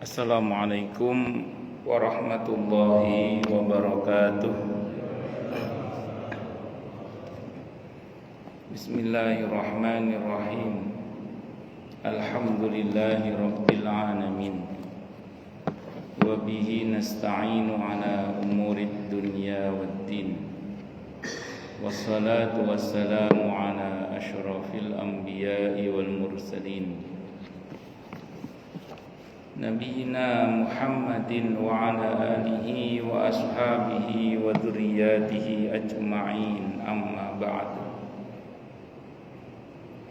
Assalamualaikum warahmatullahi wabarakatuh. Bismillahirrahmanirrahim. Alhamdulillahi rabbil alamin. Wa bihi nasta'inu ala umurid dunya waddin. Wassalatu wassalamu ala asyrafil anbiya'i wal mursalin, Nabiina Muhammadin wa ala alihi wa ashabihi wa dzurriyyatihi ajma'in, amma ba'du.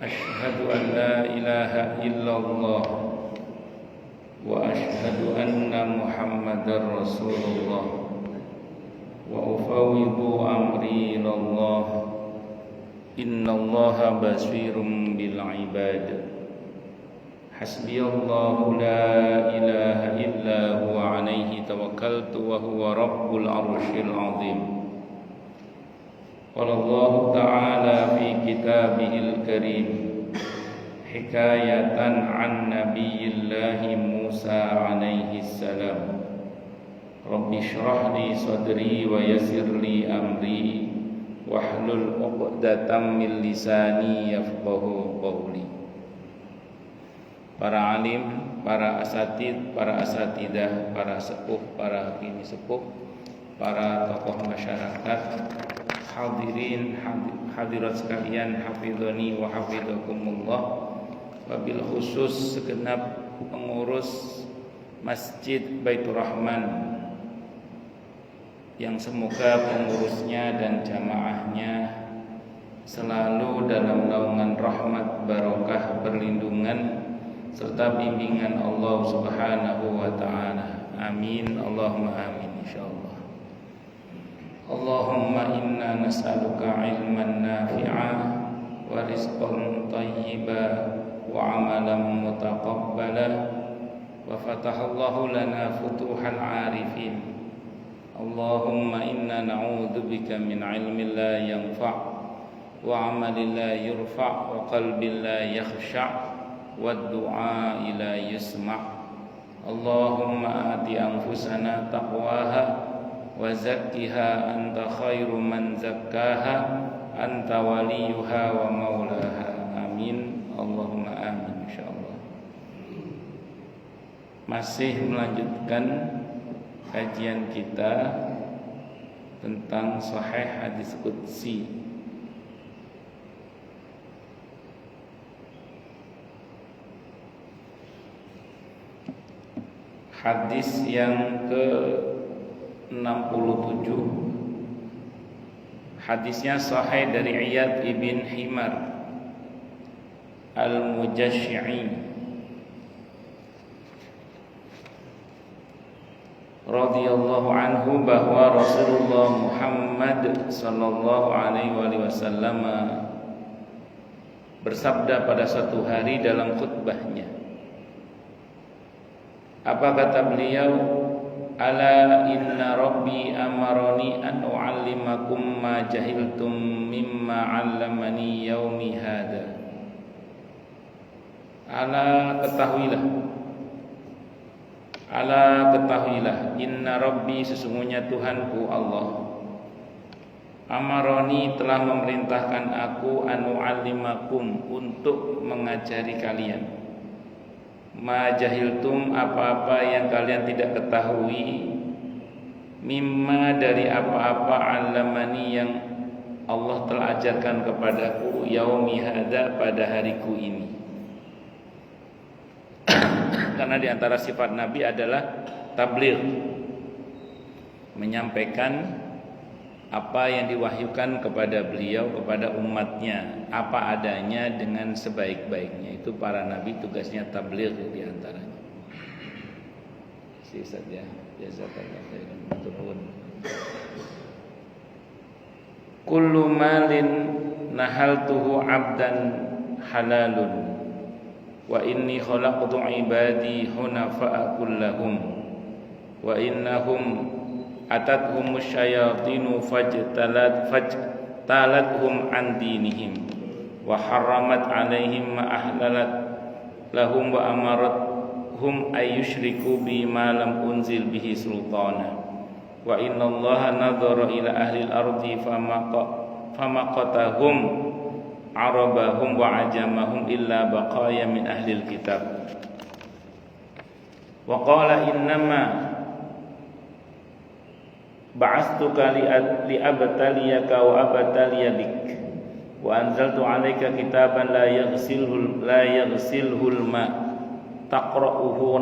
Asyhadu an la ilaha illallah wa asyhadu anna Muhammadar Rasulullah wa ufawwidu amri ilallah. Innallaha basirun bil ibad. Hasbiyallahu la ilaha illa huwa alaihi tawakkaltu wa huwa rabbul arsyil azim. Qala Allah ta'ala fi kitabihil karim hikayatan an nabiyillahi Musa alaihi salam. Rabbi shrah li sadri wa yassir li amri wahlul 'uqdatam min lisani yafqahu qawli. Para alim, para asatid, para asatidah, para sepuh, para bini sepuh, para tokoh masyarakat, hadirin hadirat sekalian, hafizani wa hafizakumullah. Wabil khusus segenap pengurus Masjid Baitur Rahman, yang semoga pengurusnya dan jamaahnya selalu dalam naungan rahmat, barokah, perlindungan serta bimbingan Allah Subhanahu wa ta'ala. Amin, Allahumma amin, insyaallah. Allahumma inna nas'aluka ilman nafi'a wa rizqan thayyiba wa amalan mutaqabbala wa fatahallahu lana futuhal arifin. Allahumma inna na'udzubika min ilmin la yanfa' wa amalin la yurfa' wa qalbin la yakhsha' wad-du'a ila yusma'. Allahumma ati anfusana taqwaha wa zakkiha anta khairu man zakkaha anta waliyuha wa maulaha. Amin, Allahumma amin, insyaallah. Masih melanjutkan kajian kita tentang Sahih Hadis Qudsi. Hadis yang ke-67. Hadisnya sahih dari Iyad ibn Himar Al-Mujashshi'i radhiyallahu anhu, bahwa Rasulullah Muhammad sallallahu alaihi wasallam bersabda pada suatu hari dalam khutbahnya. Apa kata beliau? Ala inna rabbi amarani an u'allimakum ma jahiltum mimma 'allamani yaumi hada. Ala ketahuilah, inna rabbi, sesungguhnya Tuhanku Allah, amaroni, telah memerintahkan aku, an u'allimakum, untuk mengajari kalian, ma jahiltum, apa-apa yang kalian tidak ketahui, mimma, dari apa-apa, alamani, yang Allah telah ajarkan kepadaku, yaumi hada, pada hariku ini. Karena di antara sifat Nabi adalah tabligh, menyampaikan apa yang diwahyukan kepada beliau, kepada umatnya, apa adanya dengan sebaik-baiknya. Itu para nabi tugasnya tabligh di antaranya. Sisa ya, jazakallahu khairan. Turun. Kullu malin nahaltuhu 'abdan halalun wa inni khalaqtu 'ibadi hunafa'a kullahum wa innahum atathum syayatinu fajtalathum an dinihim wa haramat alaihim ma ahlalat lahum wa amarat hum ayyushriku bima lam unzil bihi sultana wa innallaha nadhara ila ahli al-ardi famaqatahum arabahum wa ajamahum illa baqaya min ahli al-kitab wa qala innama ba'astuka li'abtaliyaka wa abtaliya bik wa anzaltu 'alaika kitaban la yaghsilhul ma taqra'uhu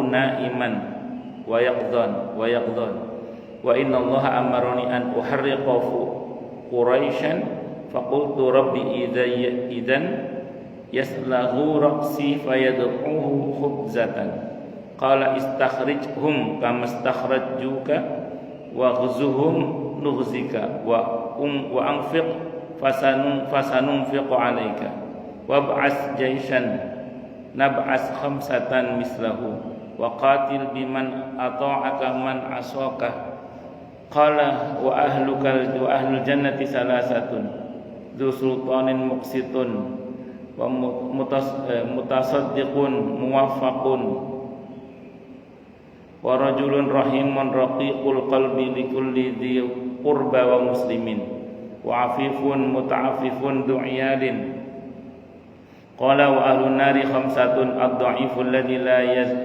na'iman wa yaqdhan wa inna allaha amarani an uharriqa quraisyan faqultu rabbi idzan yaslaghu ra'si fayad'uhu khubzatan qala istakhrijhum kama istakhrajjuka wa ghzuhum nughzika wa anfiq fasanunfiqu alayka wab'as jaishan nab'as khamsatan mislahu wa qatil biman ata'aka man asaka qala wa ahlul jannati salasatun dzu sultanin muqsitun wa mutasaddiqun muwaffaqun wa rajulun rahimun raqiqul qalbi likulli dhi qurba wa muslimin wa afifun muta'affifun du'yalin qala wa ahlun nari khamsatun ad-dha'iful ladzi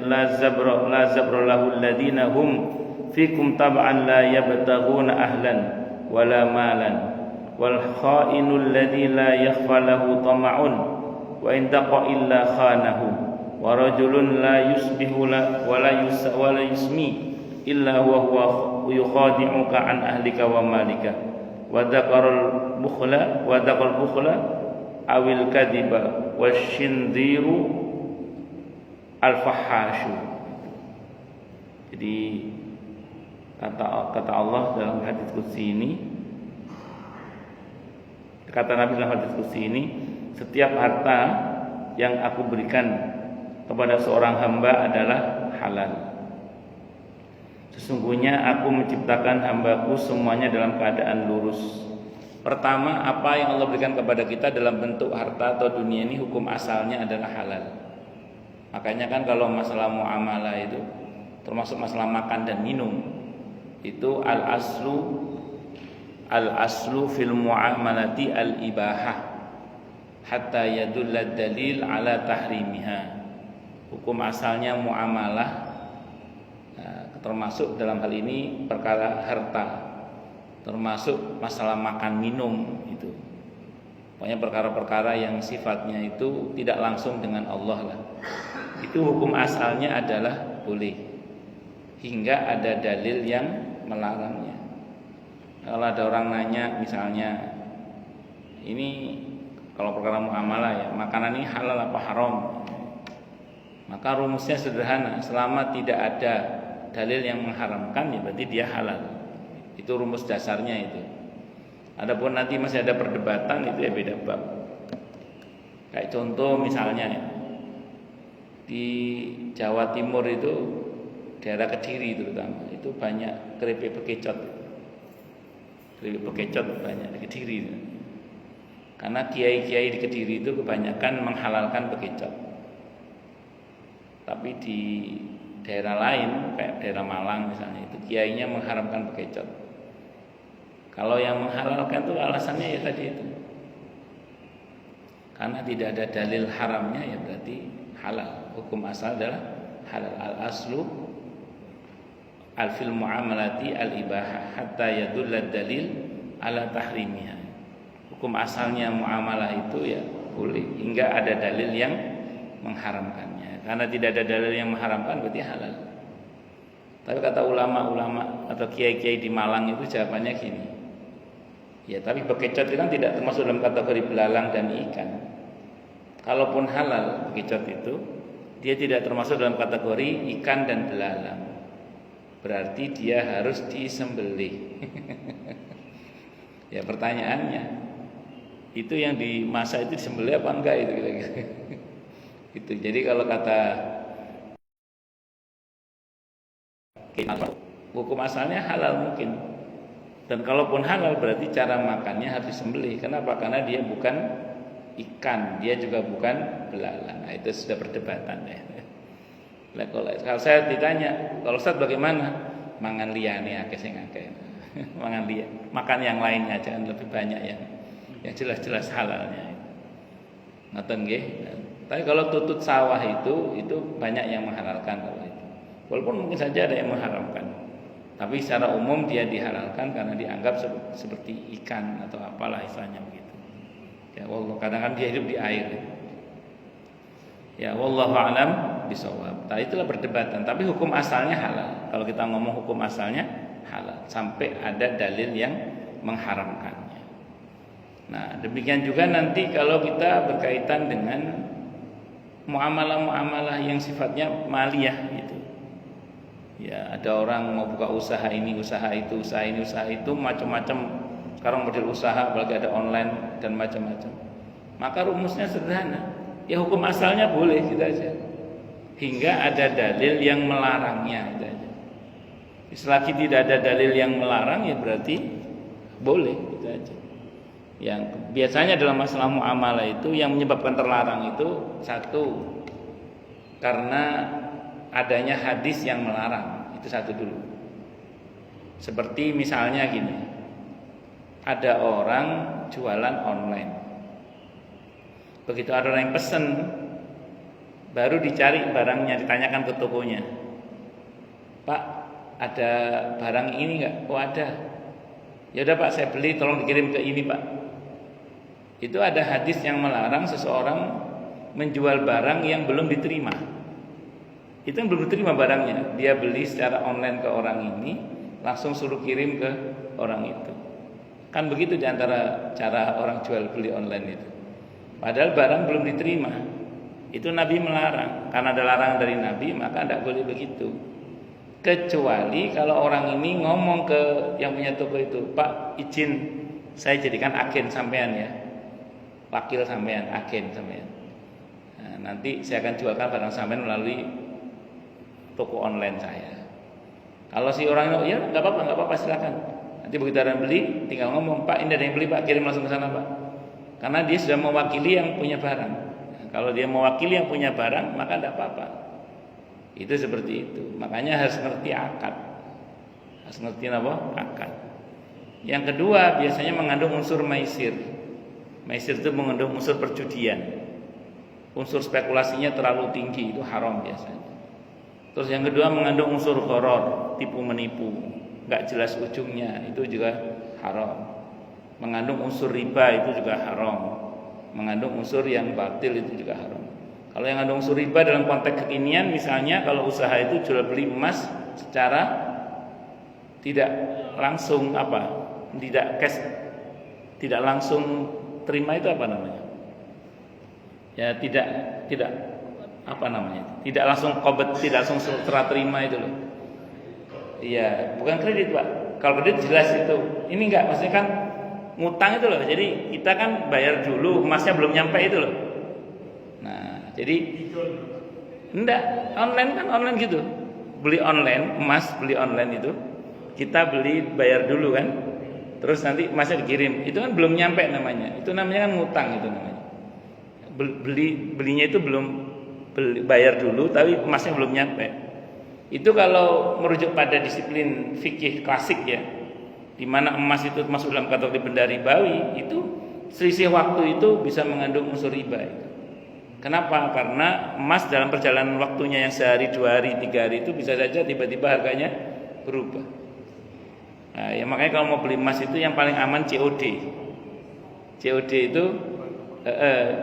la zabra lahu alladhina hum fikum tab'an la yabtaghuna ahlan wala malan wal kha'inul ladzi la yakhfa lahu tama'un wa in taqa illa khanahu wa rajulun la yusbihu wa la yusmi illa huwa yukhadi'uka an ahlika wa malika wa dzakaral bukhla awil kadhiba washindiru al-fahashu. Jadi kata Allah dalam hadis qudsi ini, kata Nabi dalam hadis qudsi ini, setiap harta yang aku berikan kepada seorang hamba adalah halal. Sesungguhnya aku menciptakan hambaku semuanya dalam keadaan lurus. Pertama, apa yang Allah berikan kepada kita dalam bentuk harta atau dunia ini hukum asalnya adalah halal. Makanya kan kalau masalah muamalah itu, termasuk masalah makan dan minum, itu al-aslu fil muamalati al-ibahah hatta yadulla dalil ala tahrimiha. Hukum asalnya muamalah, termasuk dalam hal ini perkara harta, termasuk masalah makan minum itu. Pokoknya perkara-perkara yang sifatnya itu tidak langsung dengan Allah lah. Itu hukum asalnya adalah boleh hingga ada dalil yang melarangnya. Kalau ada orang nanya misalnya, ini kalau perkara muamalah ya, makanan ini halal apa haram? Maka rumusnya sederhana, selama tidak ada dalil yang mengharamkan ya berarti dia halal. Itu rumus dasarnya itu. Adapun nanti masih ada perdebatan itu ya beda bab. Kayak contoh misalnya ya, di Jawa Timur itu daerah Kediri terutama itu banyak keripik bekecot. Keripik bekecot banyak di Kediri. Karena kiai-kiai di Kediri itu kebanyakan menghalalkan bekecot. Tapi di daerah lain kayak daerah Malang misalnya itu kiainya mengharamkan bekecot. Kalau yang menghalalkan itu alasannya ya tadi itu, karena tidak ada dalil haramnya ya berarti halal. Hukum asal adalah halal. Al-aslu al-fil muamalati al-ibahah hatta yadulla dalil ala tahrimiha. Hukum asalnya muamalah itu ya boleh hingga ada dalil yang mengharamkannya. Karena tidak ada dalil yang mengharamkan berarti halal. Tapi kata ulama-ulama atau kiai-kiai di Malang itu jawabannya gini. Ya tapi bekecot itu kan tidak termasuk dalam kategori belalang dan ikan. Kalaupun halal bekecot itu, dia tidak termasuk dalam kategori ikan dan belalang. Berarti dia harus disembelih. Ya pertanyaannya, itu yang dimasak itu disembelih apa enggak itu kira-kira? Itu. Jadi kalau kata hukum asalnya halal mungkin. Dan kalaupun halal berarti cara makannya harus disembelih. Kenapa? Karena dia bukan ikan, dia juga bukan belalang. Nah, itu sudah perdebatan ya. Nah, kalau saya ditanya, kalau Ustaz bagaimana? Mangan liyane akeh sing akeh. Mangan liya, makan yang lainnya jangan lebih banyak yang jelas-jelas halalnya. Ngoten nggih. Tapi kalau tutut sawah itu banyak yang menghalalkan kalau itu. Walaupun mungkin saja ada yang mengharamkan. Tapi secara umum dia dihalalkan karena dianggap seperti ikan atau apalah istilahnya begitu. Ya wallah, kadang-kadang dia hidup di air. Ya wallahu alam bisawab. Nah, itulah perdebatan. Tapi hukum asalnya halal. Kalau kita ngomong hukum asalnya halal sampai ada dalil yang mengharamkannya. Nah, demikian juga nanti kalau kita berkaitan dengan muamalah-muamalah yang sifatnya maliyah gitu. Ya, ada orang mau buka usaha ini, usaha itu, usaha ini, usaha itu, macam-macam. Sekarang model usaha apalagi ada online dan macam-macam. Maka rumusnya sederhana. Ya hukum asalnya boleh gitu aja. Hingga ada dalil yang melarangnya gitu aja. Selagi tidak ada dalil yang melarang ya berarti boleh gitu aja. Yang biasanya dalam masalah muamalah itu yang menyebabkan terlarang itu satu karena adanya hadis yang melarang, itu satu dulu. Seperti misalnya gini, ada orang jualan online. Begitu ada orang yang pesen, baru dicari barangnya, ditanyakan ke tokonya, Pak, ada barang ini enggak? Oh ada. Ya udah Pak, saya beli, tolong dikirim ke ini Pak. Itu ada hadis yang melarang seseorang menjual barang yang belum diterima. Itu yang belum diterima barangnya, dia beli secara online ke orang ini, langsung suruh kirim ke orang itu. Kan begitu diantara cara orang jual beli online itu. Padahal barang belum diterima. Itu Nabi melarang. Karena ada larangan dari Nabi, maka tidak boleh begitu. Kecuali kalau orang ini ngomong ke yang punya toko itu, Pak, izin saya jadikan agen sampean ya, wakil sampean, agen sampean. Nah, nanti saya akan jualkan barang sampean melalui toko online saya. Kalau si orang itu, ya nggak apa-apa silakan. Nanti begitu ada yang beli, tinggal ngomong, Pak, ini ada yang beli Pak, kirim langsung ke sana Pak. Karena dia sudah mewakili yang punya barang. Nah, kalau dia mewakili yang punya barang, maka tidak apa-apa. Itu seperti itu. Makanya harus ngerti akad. Harus ngerti apa? Akad. Yang kedua biasanya mengandung unsur maisir. Maisir itu mengandung unsur perjudian. Unsur spekulasinya terlalu tinggi, itu haram biasanya. Terus yang kedua mengandung unsur gharar, tipu menipu, enggak jelas ujungnya, itu juga haram. Mengandung unsur riba itu juga haram. Mengandung unsur yang batil itu juga haram. Kalau yang mengandung unsur riba dalam konteks kekinian, misalnya kalau usaha itu jual beli emas secara tidak langsung tidak cash, tidak langsung terima, itu apa namanya? Ya tidak apa namanya? Tidak langsung qobet, tidak langsung serah terima itu loh. Iya, bukan kredit, Pak. Kalau kredit jelas itu. Ini enggak, maksudnya kan ngutang itu loh. Jadi kita kan bayar dulu, emasnya belum nyampe itu loh. Nah, jadi enggak, online kan online gitu. Beli online, emas beli online itu, kita beli bayar dulu kan. Terus nanti emasnya dikirim. Itu kan belum nyampe namanya. Itu namanya kan ngutang itu namanya. Belinya itu belum bayar dulu tapi emasnya belum nyampe. Itu kalau merujuk pada disiplin fikih klasik ya, di mana emas itu masuk dalam kategori benda ribawi, itu selisih waktu itu bisa mengandung unsur riba itu. Kenapa? Karena emas dalam perjalanan waktunya yang sehari, 2 hari, 3 hari itu bisa saja tiba-tiba harganya berubah. Nah, ya makanya kalau mau beli emas itu yang paling aman COD. COD itu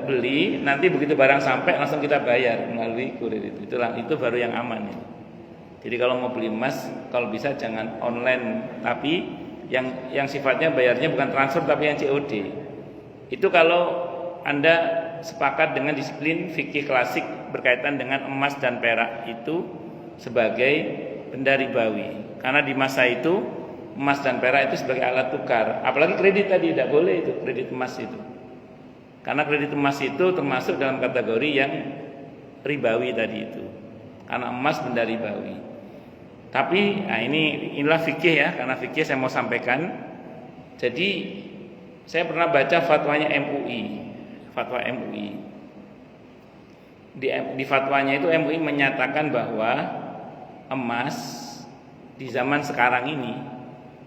beli, nanti begitu barang sampai langsung kita bayar melalui kurir itu. Itu baru yang aman ya. Jadi kalau mau beli emas, kalau bisa jangan online, tapi yang sifatnya bayarnya bukan transfer tapi yang COD. Itu kalau Anda sepakat dengan disiplin fikih klasik berkaitan dengan emas dan perak itu sebagai benda ribawi. Karena di masa itu emas dan perak itu sebagai alat tukar. Apalagi kredit tadi tidak boleh itu, kredit emas itu. Karena kredit emas itu termasuk dalam kategori yang ribawi tadi itu. Karena emas benda ribawi. Tapi inilah fikih ya, karena fikih saya mau sampaikan. Jadi saya pernah baca fatwanya MUI. fatwa MUI. Di fatwanya itu MUI menyatakan bahwa emas di zaman sekarang ini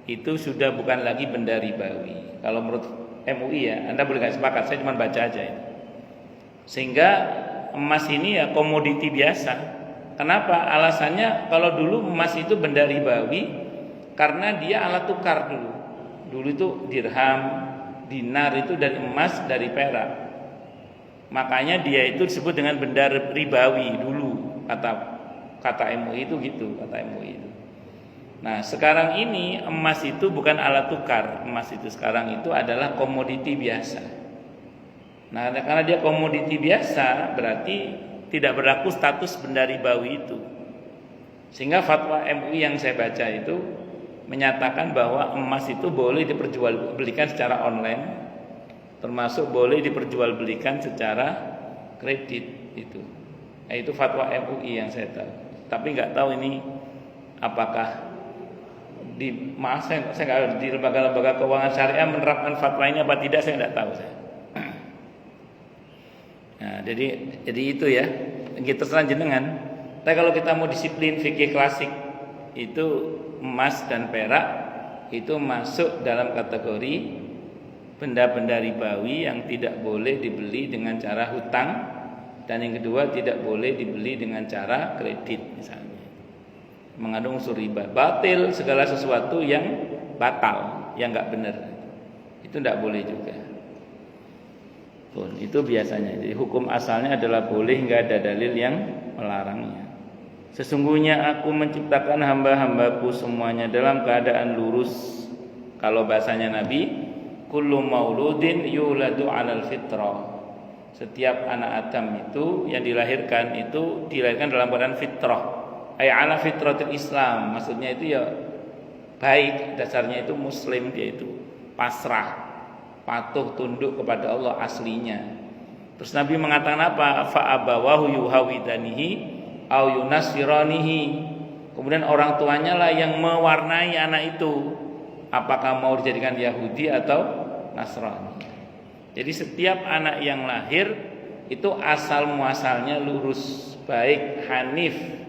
itu sudah bukan lagi benda ribawi. Kalau menurut MUI ya, Anda boleh nggak sepakat, saya cuma baca aja ini. Sehingga emas ini ya komoditi biasa. Kenapa? Alasannya kalau dulu emas itu benda ribawi karena dia alat tukar dulu. Dulu itu dirham, dinar itu dari emas, dari perak. Makanya dia itu disebut dengan benda ribawi dulu, kata MUI itu gitu, kata MUI itu. Nah, sekarang ini emas itu bukan alat tukar. Emas itu sekarang itu adalah komoditi biasa. Nah, karena dia komoditi biasa, berarti tidak berlaku status benda ribawi itu. Sehingga fatwa MUI yang saya baca itu menyatakan bahwa emas itu boleh diperjualbelikan secara online, termasuk boleh diperjualbelikan secara kredit itu. Nah, itu fatwa MUI yang saya tahu. Tapi nggak tahu ini apakah saya nggak di lembaga-lembaga keuangan syariah menerapkan fatwa ini apa tidak, saya nggak tahu saya. Nah, jadi itu ya, kita terserah jenengan. Tapi kalau kita mau disiplin fikih klasik itu emas dan perak itu masuk dalam kategori benda-benda ribawi yang tidak boleh dibeli dengan cara hutang, dan yang kedua tidak boleh dibeli dengan cara kredit misalnya. Mengandung unsur riba, batil segala sesuatu yang batal, yang nggak benar, itu tidak boleh juga. Pun itu biasanya. Jadi hukum asalnya adalah boleh, nggak ada dalil yang melarangnya. Sesungguhnya aku menciptakan hamba-hambaku semuanya dalam keadaan lurus. Kalau bahasanya Nabi, kullu mauludin yuladu 'alal fitrah. Setiap anak Adam itu yang dilahirkan dalam keadaan fitrah. Ay ala fitratil Islam, maksudnya itu ya baik, dasarnya itu muslim, dia itu pasrah, patuh tunduk kepada Allah aslinya. Terus Nabi mengatakan apa? Fa abawahu yuhawidanihi au yunasiranihi. Kemudian orang tuanya lah yang mewarnai anak itu, apakah mau dijadikan Yahudi atau Nasrani. Jadi setiap anak yang lahir itu asal muasalnya lurus, baik, hanif.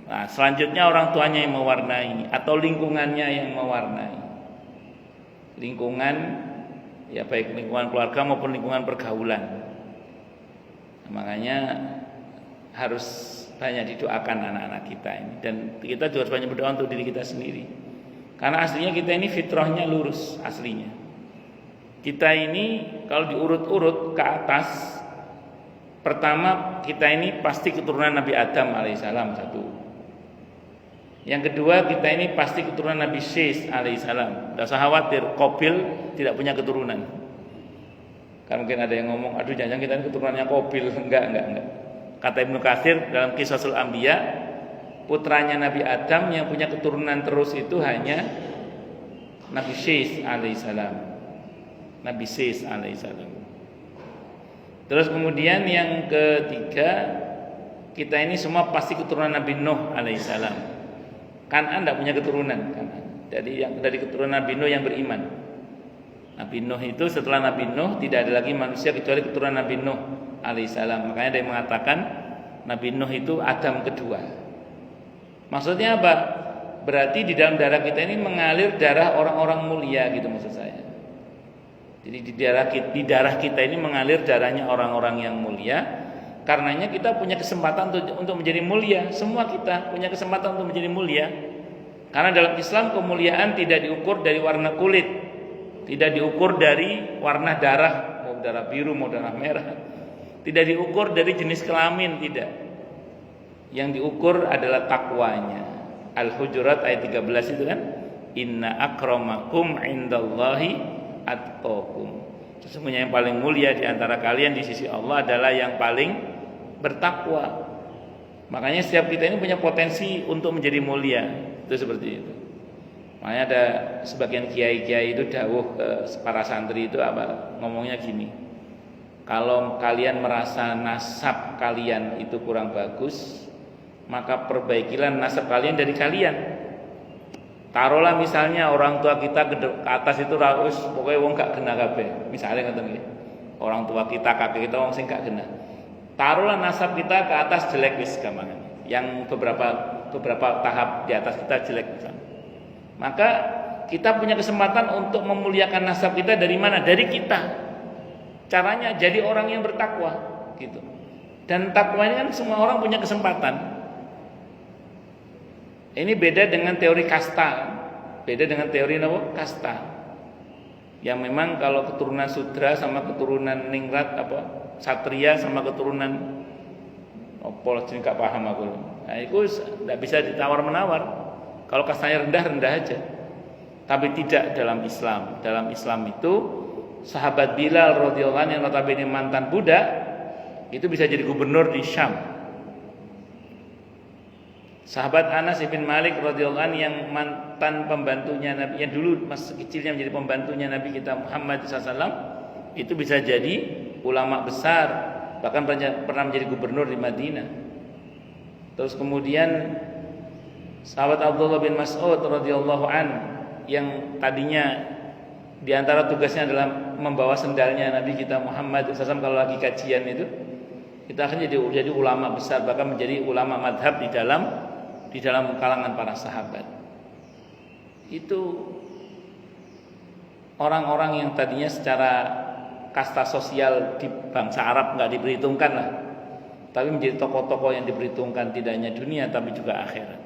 Nah, selanjutnya orang tuanya yang mewarnai atau lingkungannya yang mewarnai. Lingkungan ya, baik lingkungan keluarga maupun lingkungan pergaulan. Nah, makanya harus banyak didoakan anak-anak kita ini, dan kita juga harus banyak berdoa untuk diri kita sendiri. Karena aslinya kita ini fitrahnya lurus aslinya. Kita ini kalau diurut-urut ke atas, pertama kita ini pasti keturunan Nabi Adam alaihissalam satu. Yang kedua, kita ini pasti keturunan Nabi Syis alaihissalam. Tidak usah khawatir, Qabil tidak punya keturunan. Kan mungkin ada yang ngomong, aduh jangan kita ini keturunannya Qabil. Enggak. Kata Ibnu Katsir dalam Qisasul Anbiya, putranya Nabi Adam yang punya keturunan terus itu hanya Nabi Syis alaihissalam. Nabi Syis alaihissalam. Terus kemudian yang ketiga, kita ini semua pasti keturunan Nabi Nuh alaihissalam. Kan'an tidak punya keturunan, dari keturunan Nabi Nuh yang beriman. Nabi Nuh itu setelah Nabi Nuh tidak ada lagi manusia kecuali keturunan Nabi Nuh alaihissalam. Makanya ada yang mengatakan Nabi Nuh itu Adam kedua. Maksudnya apa? Berarti di dalam darah kita ini mengalir darah orang-orang mulia gitu maksud saya. Jadi di darah kita ini mengalir darahnya orang-orang yang mulia. Karenanya kita punya kesempatan untuk menjadi mulia. Semua kita punya kesempatan untuk menjadi mulia. Karena dalam Islam kemuliaan tidak diukur dari warna kulit, tidak diukur dari warna darah, mau darah biru mau darah merah, tidak diukur dari jenis kelamin, tidak. Yang diukur adalah takwanya. Al-Hujurat ayat 13 itu kan, inna akramakum indallahi atqakum. Sesungguhnya yang paling mulia di antara kalian di sisi Allah adalah yang paling bertakwa. Makanya setiap kita ini punya potensi untuk menjadi mulia. Itu seperti itu. Makanya ada sebagian kiai-kiai itu dawuh ke para santri itu apa? Ngomongnya gini. Kalau kalian merasa nasab kalian itu kurang bagus, maka perbaikilah nasab kalian dari kalian. Taruhlah misalnya orang tua kita ke atas itu raus, pokoknya wong gak kena kabeh. Misalnya ngoten nggih. orang tua kita, kakek kita wong sing gak genah. Taruhlah nasab kita ke atas jelek wis gampangan. Yang beberapa tahap di atas kita jelek misalnya. Maka kita punya kesempatan untuk memuliakan nasab kita dari mana? Dari kita. Caranya jadi orang yang bertakwa gitu. Dan takwa ini kan semua orang punya kesempatan. Ini beda dengan teori kasta. Beda dengan teori apa? Kasta. Yang memang kalau keturunan Sudra sama keturunan Ningrat apa? Satria sama keturunan Opol sih gak paham aku. Nah, itu tidak bisa ditawar-menawar. Kalau kastanya rendah aja. Tapi tidak dalam Islam. Dalam Islam itu sahabat Bilal radhiyallahu anhu yang notabene mantan budak itu bisa jadi gubernur di Syam. Sahabat Anas bin Malik radhiyallahu anhu yang mantan pembantunya Nabi, yang dulu masa kecilnya menjadi pembantunya Nabi kita Muhammad SAW, itu bisa jadi ulama besar, bahkan pernah menjadi gubernur di Madinah. Terus kemudian sahabat Abdullah bin Mas'ud radhiyallahu anhu yang tadinya di antara tugasnya adalah membawa sendalnya Nabi kita Muhammad SAW kalau lagi kajian itu, kita akan jadi ulama besar, bahkan menjadi ulama madhab di dalam kalangan para sahabat. Itu orang-orang yang tadinya secara kasta sosial di bangsa Arab nggak diperhitungkan lah, tapi menjadi tokoh-tokoh yang diperhitungkan tidak hanya dunia tapi juga akhirat.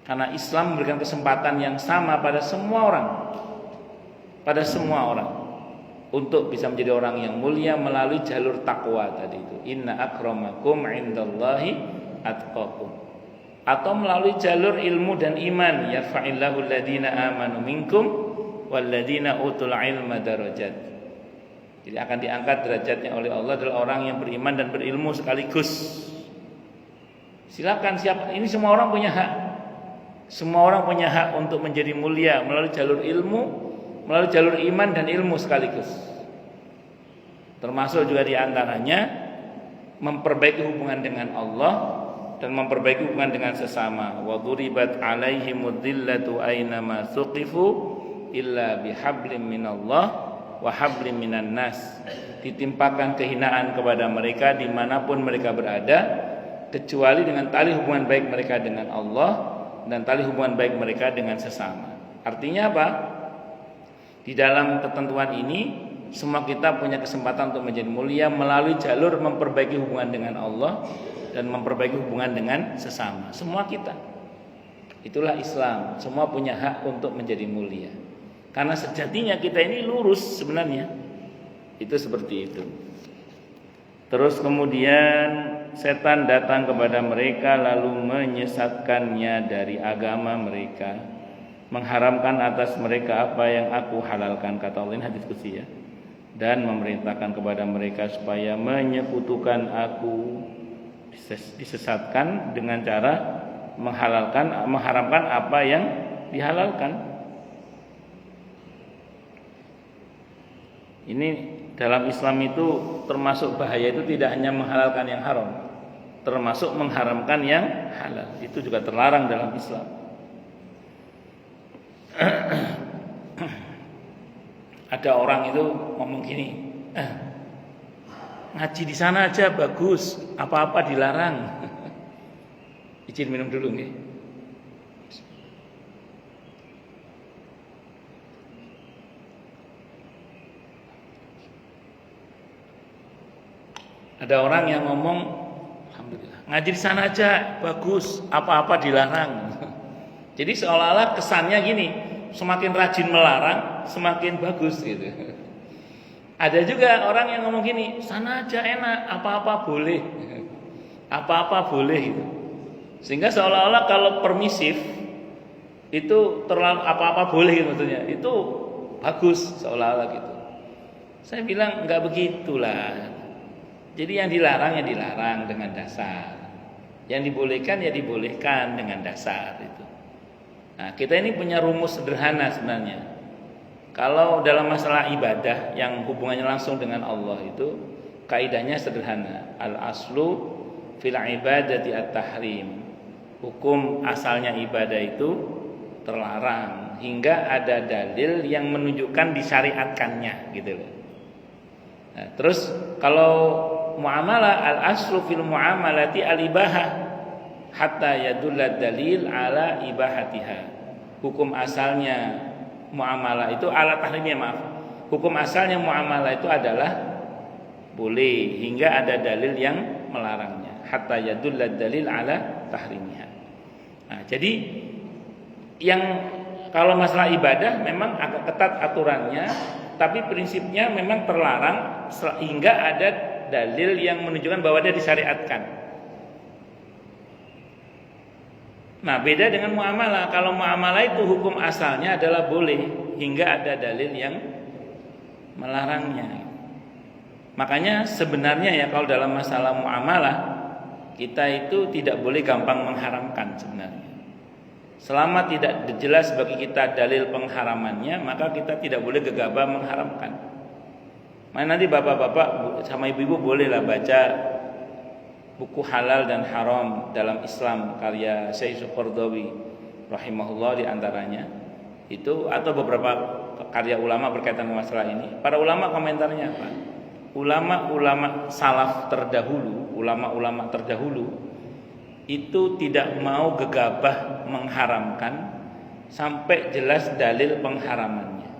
Karena Islam memberikan kesempatan yang sama pada semua orang untuk bisa menjadi orang yang mulia melalui jalur takwa tadi itu. Inna akramakum indallahi atqakum. Atau melalui jalur ilmu dan iman, yarfa'illahu alladhina amanu minkum walladhina utul ilma darajat. Jadi akan diangkat derajatnya oleh Allah adalah orang yang beriman dan berilmu sekaligus. Silakan siapa, ini semua orang punya hak. Semua orang punya hak untuk menjadi mulia melalui jalur ilmu, melalui jalur iman dan ilmu sekaligus. Termasuk juga diantaranya memperbaiki hubungan dengan Allah dan memperbaiki hubungan dengan sesama. Wa duribat alaihimud dhillatu aynama suqifu illa bihablim minallah wa hablim minan nas. Ditimpakan kehinaan kepada mereka dimanapun mereka berada, kecuali dengan tali hubungan baik mereka dengan Allah dan tali hubungan baik mereka dengan sesama. Artinya apa? Di dalam ketentuan ini semua kita punya kesempatan untuk menjadi mulia melalui jalur memperbaiki hubungan dengan Allah dan memperbaiki hubungan dengan sesama. Semua kita. Itulah Islam. Semua punya hak untuk menjadi mulia. Karena sejatinya kita ini lurus sebenarnya. Itu seperti itu. Terus kemudian setan datang kepada mereka lalu menyesatkannya dari agama mereka, mengharamkan atas mereka apa yang aku halalkan, kata Allah, hadis qudsi ya, dan memerintahkan kepada mereka supaya menyekutukan aku, disesatkan dengan cara mengharamkan apa yang dihalalkan. Ini dalam Islam itu termasuk bahaya itu tidak hanya menghalalkan yang haram, termasuk mengharamkan yang halal. Itu juga terlarang dalam Islam. Ada orang itu ngomong gini, ngaji di sana aja bagus, apa-apa dilarang. Izin minum dulu nggih. Ada orang yang ngomong, alhamdulillah, ngaji di sana aja bagus, apa-apa dilarang. Jadi seolah-olah kesannya gini, semakin rajin melarang, semakin bagus gitu. Ada juga orang yang ngomong gini, sana aja enak, apa-apa boleh, apa-apa boleh gitu. Sehingga seolah-olah kalau permisif itu terlalu apa-apa boleh gitu, maksudnya itu bagus seolah-olah gitu. Saya bilang enggak begitulah. Jadi yang dilarang ya dilarang dengan dasar, yang dibolehkan ya dibolehkan dengan dasar itu. Nah, kita ini punya rumus sederhana sebenarnya. Kalau dalam masalah ibadah yang hubungannya langsung dengan Allah itu kaidahnya sederhana. Al aslu fil ibadati at-tahrim. Hukum asalnya ibadah itu terlarang hingga ada dalil yang menunjukkan disyariatkannya gitu loh. Nah, terus kalau muamalah, al-aslu fil muamalati al-ibahah hatta yadulla dalil ala ibahatiha. Hukum asalnya muamalah itu ala tahrimnya, maaf. Hukum asalnya muamalah itu adalah boleh hingga ada dalil yang melarangnya. Hatta yadulla dalil ala tahrimiha. Nah, jadi yang kalau masalah ibadah memang agak ketat aturannya, tapi prinsipnya memang terlarang hingga ada dalil yang menunjukkan bahwa dia disyariatkan. Nah, beda dengan muamalah. Kalau muamalah itu hukum asalnya adalah boleh hingga ada dalil yang melarangnya. Makanya sebenarnya ya kalau dalam masalah muamalah kita itu tidak boleh gampang mengharamkan sebenarnya. Selama tidak jelas bagi kita dalil pengharamannya, maka kita tidak boleh gegabah mengharamkan. Mana nanti bapak-bapak sama ibu-ibu bolehlah baca buku halal dan haram dalam Islam karya Syekh Qardawi rahimahullah di antaranya itu, atau beberapa karya ulama berkaitan dengan masalah ini. Para ulama komentarnya apa? Ulama-ulama salaf terdahulu, ulama-ulama terdahulu itu tidak mau gegabah mengharamkan sampai jelas dalil pengharamannya.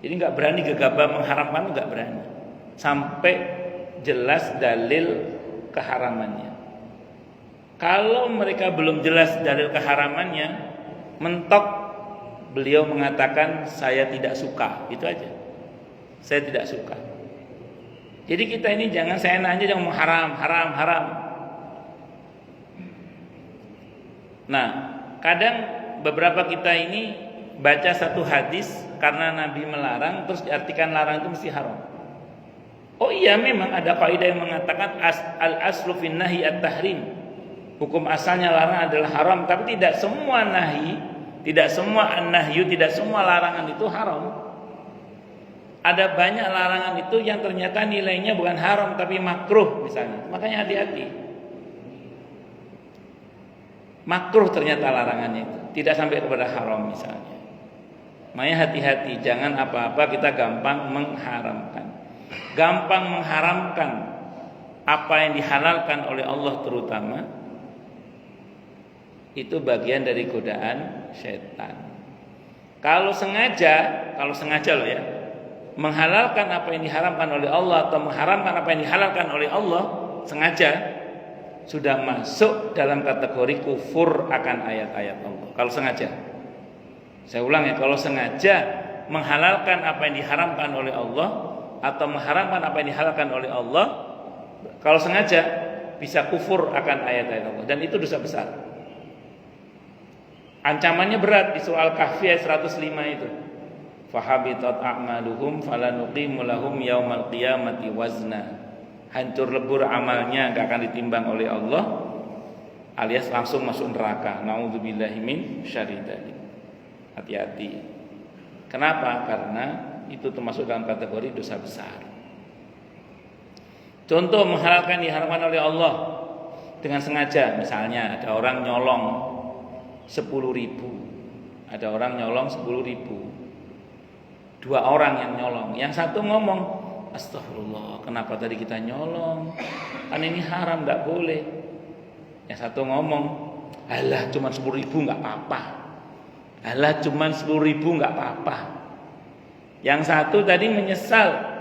Jadi nggak berani gegabah mengharamkan, nggak berani sampai jelas dalil keharamannya. Kalau mereka belum jelas dalil keharamannya, mentok beliau mengatakan saya tidak suka, itu aja. Saya tidak suka. Jadi kita ini jangan seenaknya jangan mau haram. Nah, kadang beberapa kita ini baca satu hadis karena Nabi melarang terus diartikan larang itu mesti haram. Oh iya, memang ada kaidah yang mengatakan al-aslu fin nahi at-tahrim. Hukum asalnya larang adalah haram, tapi tidak semua nahi, tidak semua an-nahyu, tidak semua larangan itu haram. Ada banyak larangan itu yang ternyata nilainya bukan haram tapi makruh misalnya. Makanya hati-hati. Makruh ternyata larangannya itu, tidak sampai kepada haram misalnya. Makanya hati-hati, jangan apa-apa kita gampang mengharamkan. Gampang mengharamkan apa yang dihalalkan oleh Allah terutama itu bagian dari godaan setan. Kalau sengaja loh ya, menghalalkan apa yang diharamkan oleh Allah atau mengharamkan apa yang dihalalkan oleh Allah sengaja, sudah masuk dalam kategori kufur akan ayat-ayat Allah. Kalau sengaja, saya ulang ya, kalau sengaja menghalalkan apa yang diharamkan oleh Allah atau mengharamkan apa yang dihalalkan oleh Allah, kalau sengaja bisa kufur akan ayat-ayat Allah, dan itu dosa besar. Ancamannya berat di surah Al-Kahfi ayat 105 itu. Fahabitat a'maluhum falanuqimu lahum yaumal qiyamati wazna. Hancur lebur amalnya, gak akan ditimbang oleh Allah, alias langsung masuk neraka. Nauzubillahi min syarri dzalik. Hati-hati. Kenapa? Karena itu termasuk dalam kategori dosa besar. Contoh menghalalkan diharamkan oleh Allah dengan sengaja. Misalnya ada orang nyolong 10.000, ada orang nyolong 10.000. Dua orang yang nyolong, yang satu ngomong, astagfirullah, kenapa tadi kita nyolong? Kan ini haram, gak boleh. Yang satu ngomong, alah cuma 10.000 gak apa-apa. Alah cuma 10.000 gak apa-apa. Yang satu tadi menyesal.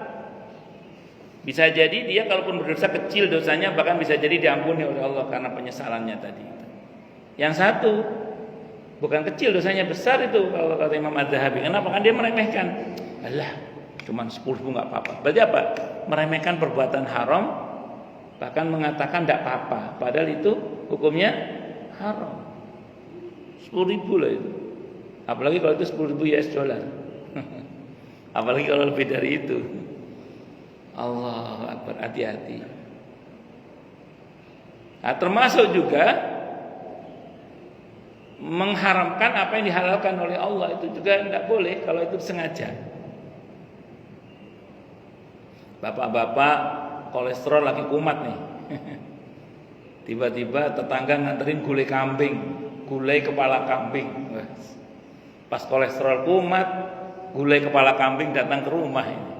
Bisa jadi dia kalaupun berdosa kecil dosanya, bahkan bisa jadi diampuni oleh Allah karena penyesalannya tadi. Yang satu bukan kecil dosanya, besar itu kalau kata Imam Az-Zahabi. Kenapa? Kan dia meremehkan. Alah cuman 10.000 nggak apa-apa. Berarti apa? Meremehkan perbuatan haram, bahkan mengatakan tidak apa-apa. Padahal itu hukumnya haram. 10.000 lah itu. Apalagi kalau itu 10.000 US dollar. Apalagi kalau lebih dari itu. Allah Akbar, hati-hati. Nah, termasuk juga mengharamkan apa yang dihalalkan oleh Allah, itu juga tidak boleh kalau itu sengaja. Bapak-bapak kolesterol lagi kumat nih. Tiba-tiba tetangga nganterin gulai kambing, gulai kepala kambing. Pas kolesterol kumat, gulai kepala kambing datang ke rumah ini.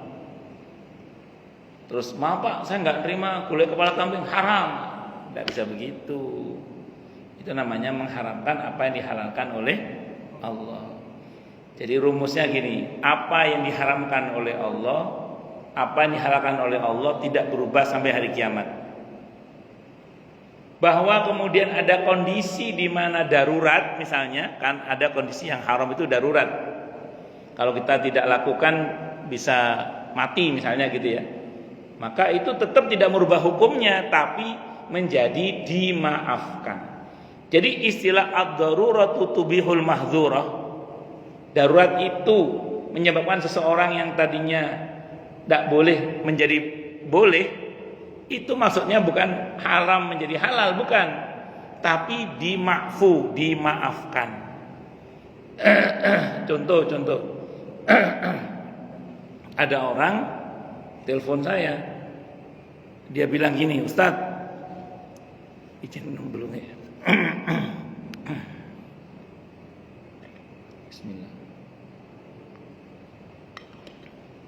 Terus maaf Pak, saya nggak terima gulai kepala kambing, haram. Nggak bisa begitu. Itu namanya mengharamkan apa yang dihalalkan oleh Allah. Jadi rumusnya gini, apa yang diharamkan oleh Allah, apa yang dihalalkan oleh Allah tidak berubah sampai hari kiamat. Bahwa kemudian ada kondisi di mana darurat, misalnya kan ada kondisi yang haram itu darurat. Kalau kita tidak lakukan bisa mati misalnya gitu ya. Maka itu tetap tidak merubah hukumnya, tapi menjadi dimaafkan. Jadi istilah ad-daruratu tubihul mahdzurah, darurat itu menyebabkan seseorang yang tadinya tidak boleh menjadi boleh, itu maksudnya bukan haram menjadi halal, bukan, tapi dimaafkan. Contoh ada orang telepon saya, dia bilang gini, Ustadz, izin minum dulu ya. Bismillah.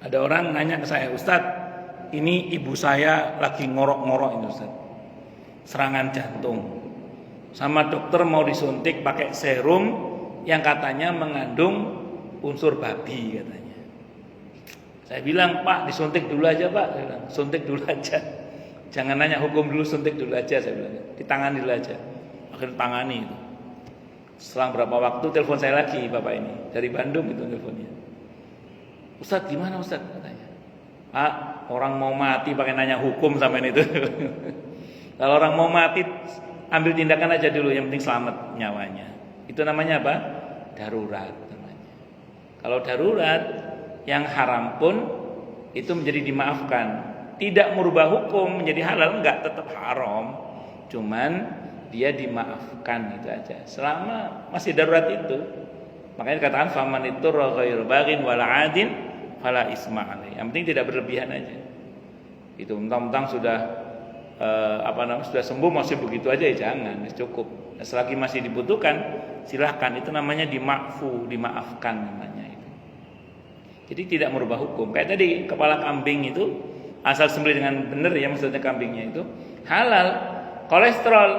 Ada orang nanya ke saya, Ustadz, ini ibu saya lagi ngorok-ngorok ini Ustadz, serangan jantung, sama dokter mau disuntik pakai serum yang katanya mengandung unsur babi katanya. Saya bilang, Pak, disuntik dulu aja Pak. Saya bilang, suntik dulu aja. Jangan nanya hukum dulu, suntik dulu aja. Saya bilang, ditangani dulu aja. Akhirnya tangani itu. Selang berapa waktu telepon saya lagi Bapak ini, dari Bandung itu teleponnya. Ustadz gimana Ustadz? Katanya, Pak, orang mau mati pakai nanya hukum sampai itu. Kalau orang mau mati, ambil tindakan aja dulu, yang penting selamat nyawanya. Itu namanya apa? Darurat namanya. Kalau darurat, yang haram pun itu menjadi dimaafkan. Tidak merubah hukum menjadi halal, enggak, tetap haram. Cuman dia dimaafkan itu aja. Selama masih darurat itu. Makanya dikatakan faman itu ghairu baghin wala adin fala isma alaih. Yang penting tidak berlebihan aja. Itu mentang-mentang sudah sudah sembuh masih begitu aja, ya jangan, cukup. Selagi masih dibutuhkan, silahkan. Itu namanya dimaafkan namanya. Jadi tidak merubah hukum. Kayak tadi kepala kambing itu asal sembelih dengan benar ya, maksudnya kambingnya itu halal. Kolesterol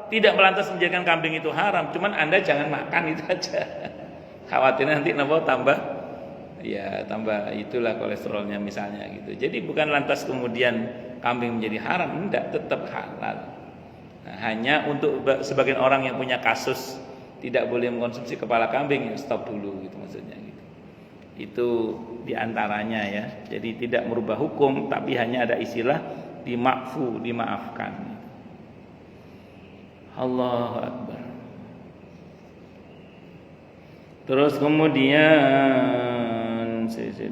tidak melantas menjadikan kambing itu haram. Cuman Anda jangan makan itu aja. Khawatir nanti tambah itulah kolesterolnya misalnya gitu. Jadi bukan lantas kemudian kambing menjadi haram, tidak, tetap halal. Nah, hanya untuk sebagian orang yang punya kasus tidak boleh mengkonsumsi kepala kambing, ya stop dulu gitu maksudnya gitu. Itu diantaranya ya. Jadi tidak merubah hukum, tapi hanya ada istilah dimaafkan. Allahu Akbar. Terus kemudian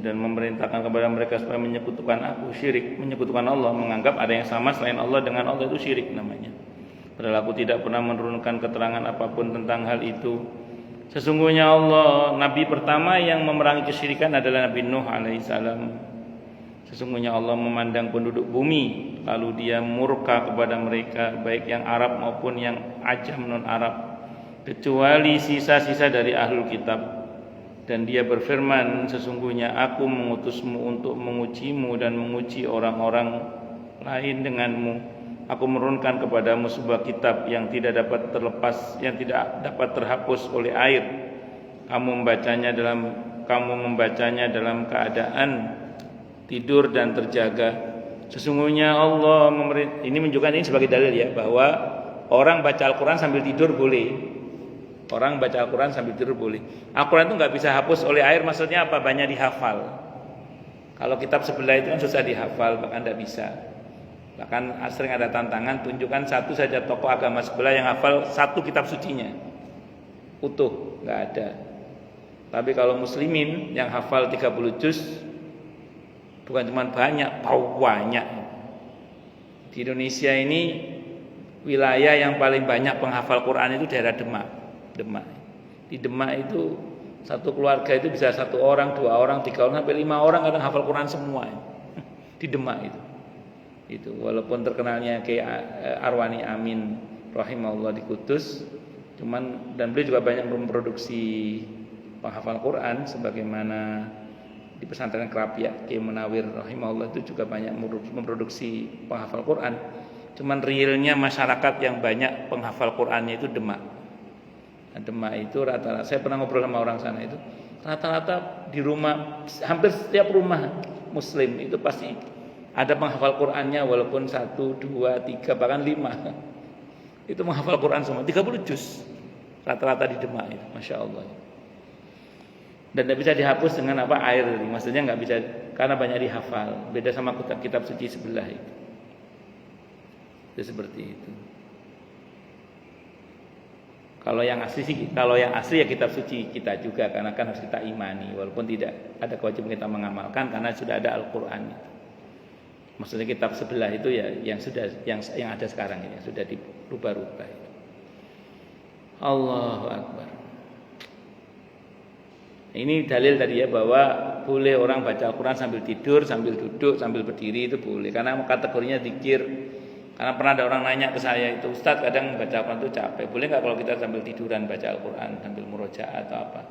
dan memerintahkan kepada mereka supaya menyekutukan aku, syirik, menyekutukan Allah, menganggap ada yang sama selain Allah dengan Allah, itu syirik namanya. Padahal aku tidak pernah menurunkan keterangan apapun tentang hal itu. Sesungguhnya Allah, nabi pertama yang memerangi kesyirikan adalah Nabi Nuh alaihissalam. Sesungguhnya Allah memandang penduduk bumi, lalu Dia murka kepada mereka, baik yang Arab maupun yang ajam non Arab, kecuali sisa-sisa dari ahlul kitab. Dan Dia berfirman, sesungguhnya aku mengutusmu untuk mengujimu dan menguji orang-orang lain denganmu. Aku menurunkan kepadamu sebuah kitab yang tidak dapat terlepas, yang tidak dapat terhapus oleh air. Kamu membacanya dalam keadaan tidur dan terjaga. Sesungguhnya Allah ini menunjukkan, ini sebagai dalil ya, bahwa orang baca Al-Quran sambil tidur boleh. Orang baca Al-Quran sambil tidur boleh. Al-Quran itu nggak bisa hapus oleh air, maksudnya apa? Banyak dihafal. Kalau kitab sebelah itu kan susah dihafal, bahkan tidak bisa. Bahkan sering ada tantangan, tunjukkan satu saja tokoh agama sebelah yang hafal satu kitab sucinya utuh, nggak ada. Tapi kalau muslimin yang hafal 30 juz, bukan cuma banyak, banyak. Di Indonesia ini wilayah yang paling banyak penghafal Quran itu daerah Demak. Di Demak itu satu keluarga itu bisa 1 orang, 2 orang, 3 orang, sampai 5 orang kadang hafal Quran semua. Di Demak itu walaupun terkenalnya kayak Arwani Amin rahimahullah di Kudus, dan beliau juga banyak memproduksi penghafal Quran sebagaimana di pesantren Kerapiak Kiai Munawir rahimahullah itu juga banyak memproduksi penghafal Quran. Cuman realnya masyarakat yang banyak penghafal Qurannya itu Demak. Nah, Demak itu rata-rata, saya pernah ngobrol sama orang sana itu, rata-rata di rumah, hampir setiap rumah Muslim itu pasti ada penghafal Qurannya, walaupun 1, 2, 3, bahkan 5 itu menghafal Quran semua, 30 juz rata-rata di Demak itu, Masya Allah. Dan tidak bisa dihapus dengan apa, air, maksudnya nggak bisa, karena banyak dihafal. Beda sama kitab suci sebelah itu seperti itu. Kalau yang asli ya kitab suci kita juga, karena kan harus kita imani, walaupun tidak ada kewajiban kita mengamalkan karena sudah ada Al-Qur'an itu. Maksudnya kitab sebelah itu ya yang ada sekarang ini, sudah dirubah-rubah itu. Allahu Akbar. Ini dalil tadi ya, bahwa boleh orang baca Al-Quran sambil tidur, sambil duduk, sambil berdiri, itu boleh, karena kategorinya zikir. Karena pernah ada orang nanya ke saya itu, Ustaz kadang baca Al-Quran itu capek, boleh nggak kalau kita sambil tiduran baca Al-Quran, sambil murojaah atau apa?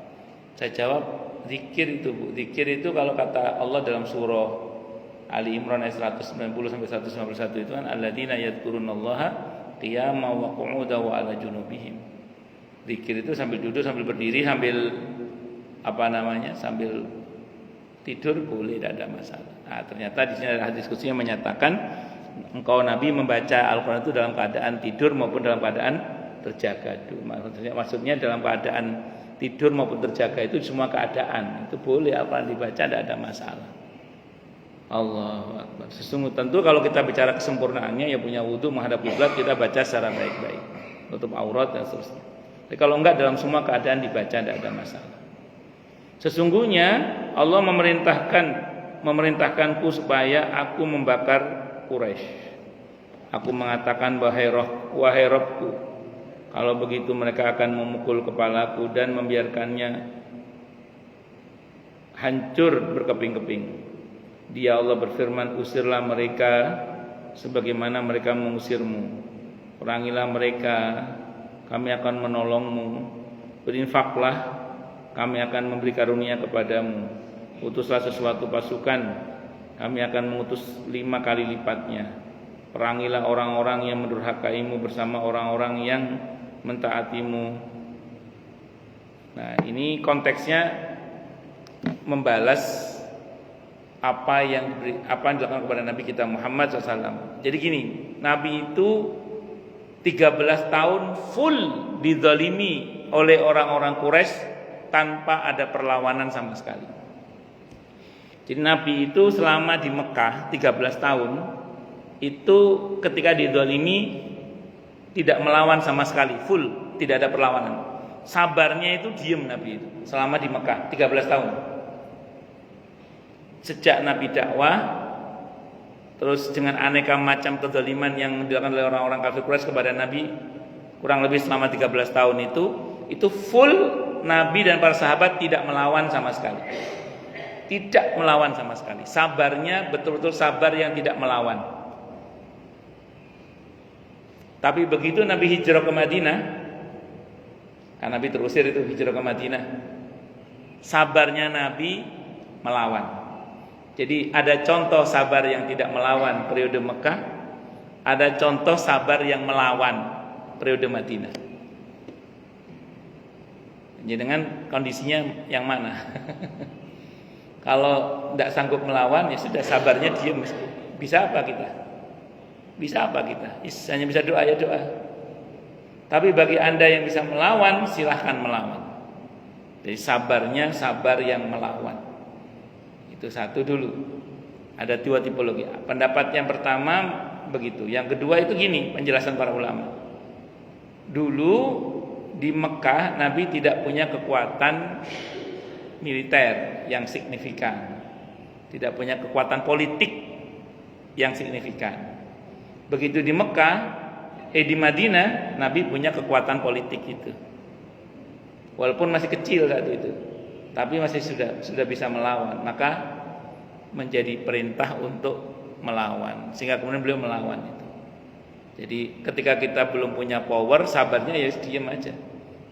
Saya jawab, zikir itu Bu, zikir itu kalau kata Allah dalam surah Ali Imran ayat 190 sampai 191 itu kan, alladzina yadhkurunallaha qiyaman wa qu'udan wa 'ala junubihim. Zikir itu sambil duduk, sambil berdiri, sambil sambil tidur boleh, tidak ada masalah. Nah, ternyata di sini ada hadis qudsi yang menyatakan engkau Nabi membaca Al-Quran itu dalam keadaan tidur maupun dalam keadaan terjaga. Maksudnya dalam keadaan tidur maupun terjaga itu semua keadaan itu boleh Al-Quran dibaca, tidak ada masalah. Allahu Akbar. Sesungguhnya tentu kalau kita bicara kesempurnaannya ya punya wudu, menghadap kiblat, kita baca secara baik-baik, tutup aurat dan seterusnya. Tapi kalau enggak dalam semua keadaan dibaca tidak ada masalah. Sesungguhnya Allah memerintahkanku supaya aku membakar Quraisy. Aku mengatakan wahai Rabbku, kalau begitu mereka akan memukul kepalaku dan membiarkannya hancur berkeping-keping. Dia Allah berfirman, usirlah mereka sebagaimana mereka mengusirmu. Perangilah mereka, kami akan menolongmu. Berinfaklah, kami akan memberi karunia kepadamu. Utuslah sesuatu pasukan, kami akan mengutus 5 kali lipatnya. Perangilah orang-orang yang mendurhakaimu bersama orang-orang yang mentaatimu. Nah, ini konteksnya membalas apa yang dilakukan kepada Nabi kita Muhammad SAW. Jadi gini, Nabi itu 13 tahun full dizalimi oleh orang-orang Quraisy tanpa ada perlawanan sama sekali. Jadi Nabi itu selama di Mekah 13 tahun itu ketika dizalimi tidak melawan sama sekali, full, tidak ada perlawanan. Sabarnya itu diam Nabi itu selama di Mekah 13 tahun. Sejak Nabi dakwah, terus dengan aneka macam kezaliman yang dilakukan oleh orang-orang kafir Quraisy kepada Nabi kurang lebih selama 13 tahun itu full Nabi dan para sahabat tidak melawan sama sekali. Tidak melawan sama sekali. Sabarnya betul-betul sabar yang tidak melawan. Tapi begitu Nabi hijrah ke Madinah, kan Nabi terusir itu hijrah ke Madinah, sabarnya Nabi melawan. Jadi ada contoh sabar yang tidak melawan periode Mekah, ada contoh sabar yang melawan periode Madinah. Jadi dengan kondisinya yang mana? Kalau tidak sanggup melawan ya sudah, sabarnya diam. Bisa apa kita? Bisa apa kita? Hanya bisa doa ya doa. Tapi bagi Anda yang bisa melawan, silahkan melawan. Jadi sabarnya sabar yang melawan. Itu satu dulu. Ada 2 tipologi. Pendapat yang pertama begitu. Yang kedua itu gini penjelasan para ulama. Dulu di Mekah Nabi tidak punya kekuatan militer yang signifikan, tidak punya kekuatan politik yang signifikan. Begitu di Mekah, di Madinah Nabi punya kekuatan politik itu. Walaupun masih kecil saat itu, tapi masih sudah bisa melawan. Maka menjadi perintah untuk melawan, sehingga kemudian beliau melawan itu. Jadi ketika kita belum punya power, sabarnya ya diam aja.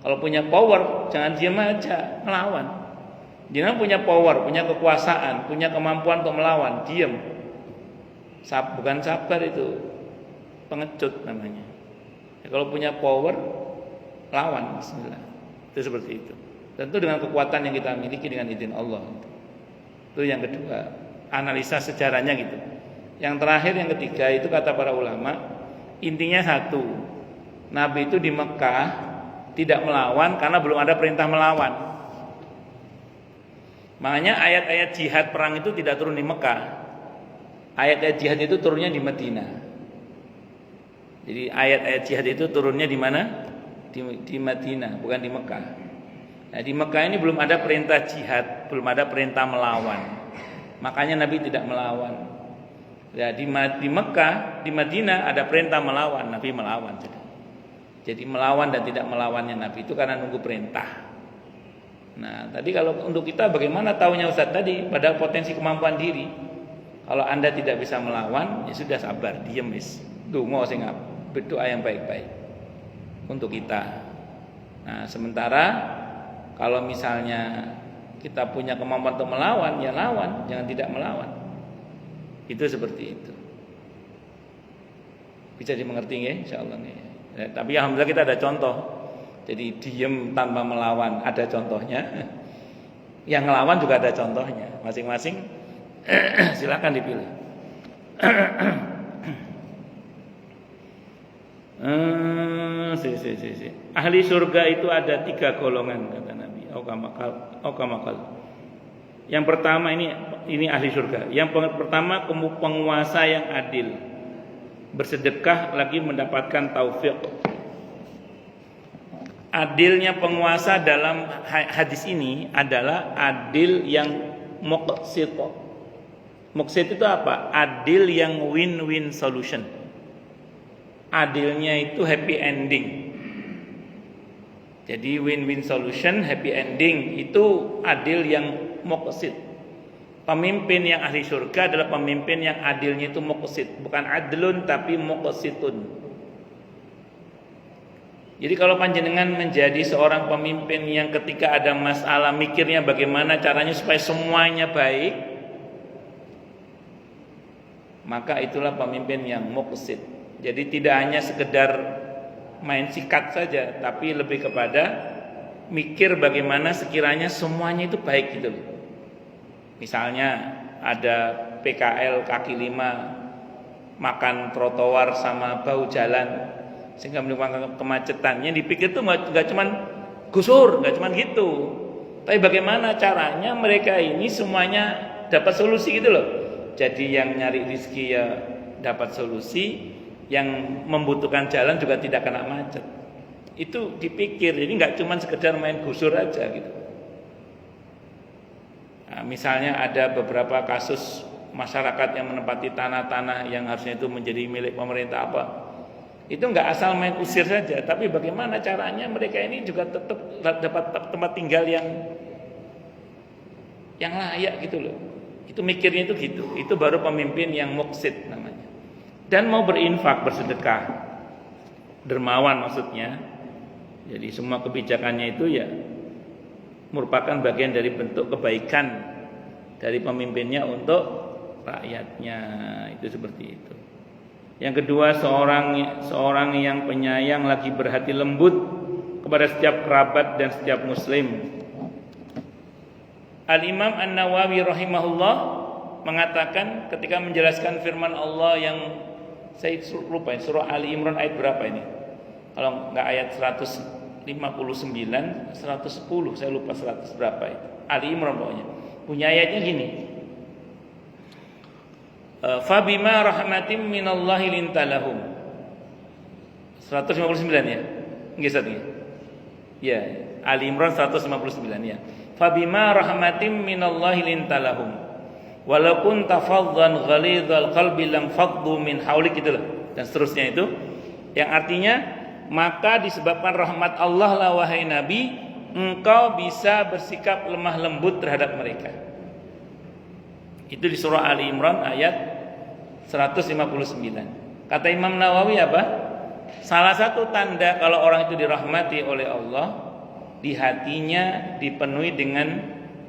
Kalau punya power, jangan diam aja, melawan. Jenengan punya power, punya kekuasaan, punya kemampuan untuk melawan, diam. Bukan sabar itu, pengecut namanya. Ya, kalau punya power, lawan, bismillah. Itu seperti itu. Tentu dengan kekuatan yang kita miliki dengan izin Allah. Itu yang kedua, analisa sejarahnya gitu. Yang terakhir, yang ketiga itu kata para ulama, intinya satu, Nabi itu di Mekah tidak melawan karena belum ada perintah melawan. Makanya ayat-ayat jihad perang itu tidak turun di Mekah. Ayat-ayat jihad itu turunnya di Madinah. Jadi ayat-ayat jihad itu turunnya di mana? Di Madinah, bukan di Mekah. Nah, di Mekah ini belum ada perintah jihad, belum ada perintah melawan. Makanya Nabi tidak melawan. Ya, di Mekah, di Madinah ada perintah melawan, Nabi melawan. Jadi melawan dan tidak melawannya Nabi itu karena nunggu perintah. Nah, tadi kalau untuk kita bagaimana taunya Ustaz tadi, padahal potensi kemampuan diri. Kalau Anda tidak bisa melawan, ya sudah sabar, diem wis. Donga sing berdoa yang baik-baik untuk kita. Nah, sementara kalau misalnya kita punya kemampuan untuk melawan, ya lawan, jangan tidak melawan. Itu seperti itu. Bisa dimengerti ya, insyaallah nih. Ya, tapi alhamdulillah kita ada contoh. Jadi diem tanpa melawan ada contohnya. Yang ngelawan juga ada contohnya. Masing-masing silakan dipilih. Ahli surga itu ada 3 golongan kata Nabi. Aukamakal. Yang pertama ini ahli surga. Yang pertama penguasa yang adil, bersedekah lagi mendapatkan taufik. Adilnya penguasa dalam hadis ini adalah adil yang muqsit. Muqsit itu apa? Adil yang win-win solution. Adilnya itu happy ending. Jadi win-win solution, happy ending itu adil yang muqsit. Pemimpin yang ahli surga adalah pemimpin yang adilnya itu muqsit, bukan adlun tapi muqsitun. Jadi kalau panjenengan menjadi seorang pemimpin yang ketika ada masalah mikirnya bagaimana caranya supaya semuanya baik, maka itulah pemimpin yang muqsit. Jadi tidak hanya sekedar main sikat saja, tapi lebih kepada mikir bagaimana sekiranya semuanya itu baik gitu loh. Misalnya ada PKL kaki 5 makan trotoar sama bau jalan sehingga menimbulkan kemacetan. Yang dipikir itu nggak cuman gusur, nggak cuman gitu. Tapi bagaimana caranya mereka ini semuanya dapat solusi gitu loh. Jadi yang nyari rezeki ya dapat solusi, yang membutuhkan jalan juga tidak kena macet. Itu dipikir. Jadi nggak cuman sekedar main gusur aja gitu. Nah, misalnya ada beberapa kasus masyarakat yang menempati tanah-tanah yang harusnya itu menjadi milik pemerintah apa. Itu nggak asal main usir saja, tapi bagaimana caranya mereka ini juga tetap dapat tempat tinggal yang layak gitu loh. Itu mikirnya itu gitu. Itu baru pemimpin yang muqsit namanya. Dan mau berinfak, bersedekah, dermawan maksudnya. Jadi semua kebijakannya itu ya merupakan bagian dari bentuk kebaikan dari pemimpinnya untuk rakyatnya. Itu seperti itu. Yang kedua, seorang yang penyayang lagi berhati lembut kepada setiap kerabat dan setiap muslim. Al-Imam An-Nawawi rahimahullah mengatakan ketika menjelaskan firman Allah yang saya lupa surah Ali Imran ayat berapa ini? Kalau enggak ayat 159, 110, saya lupa 100 berapa itu. Ali Imran pokoknya. Punya ayatnya gini. Fabima rahmatim minallahi lintalahum. 159 ya. Nggih Ustaz nggih. Ya, Ali Imran 159 ya. Fabima rahmatim minallahi lintalahum. Walaupun tafaddan ghalidhal qalbi lam faddu min haulik gitu loh. Dan seterusnya itu yang artinya maka disebabkan rahmat Allah lah wahai Nabi, engkau bisa bersikap lemah lembut terhadap mereka. Itu di surah Ali Imran ayat 159. Kata Imam Nawawi apa? Salah satu tanda kalau orang itu dirahmati oleh Allah, di hatinya dipenuhi dengan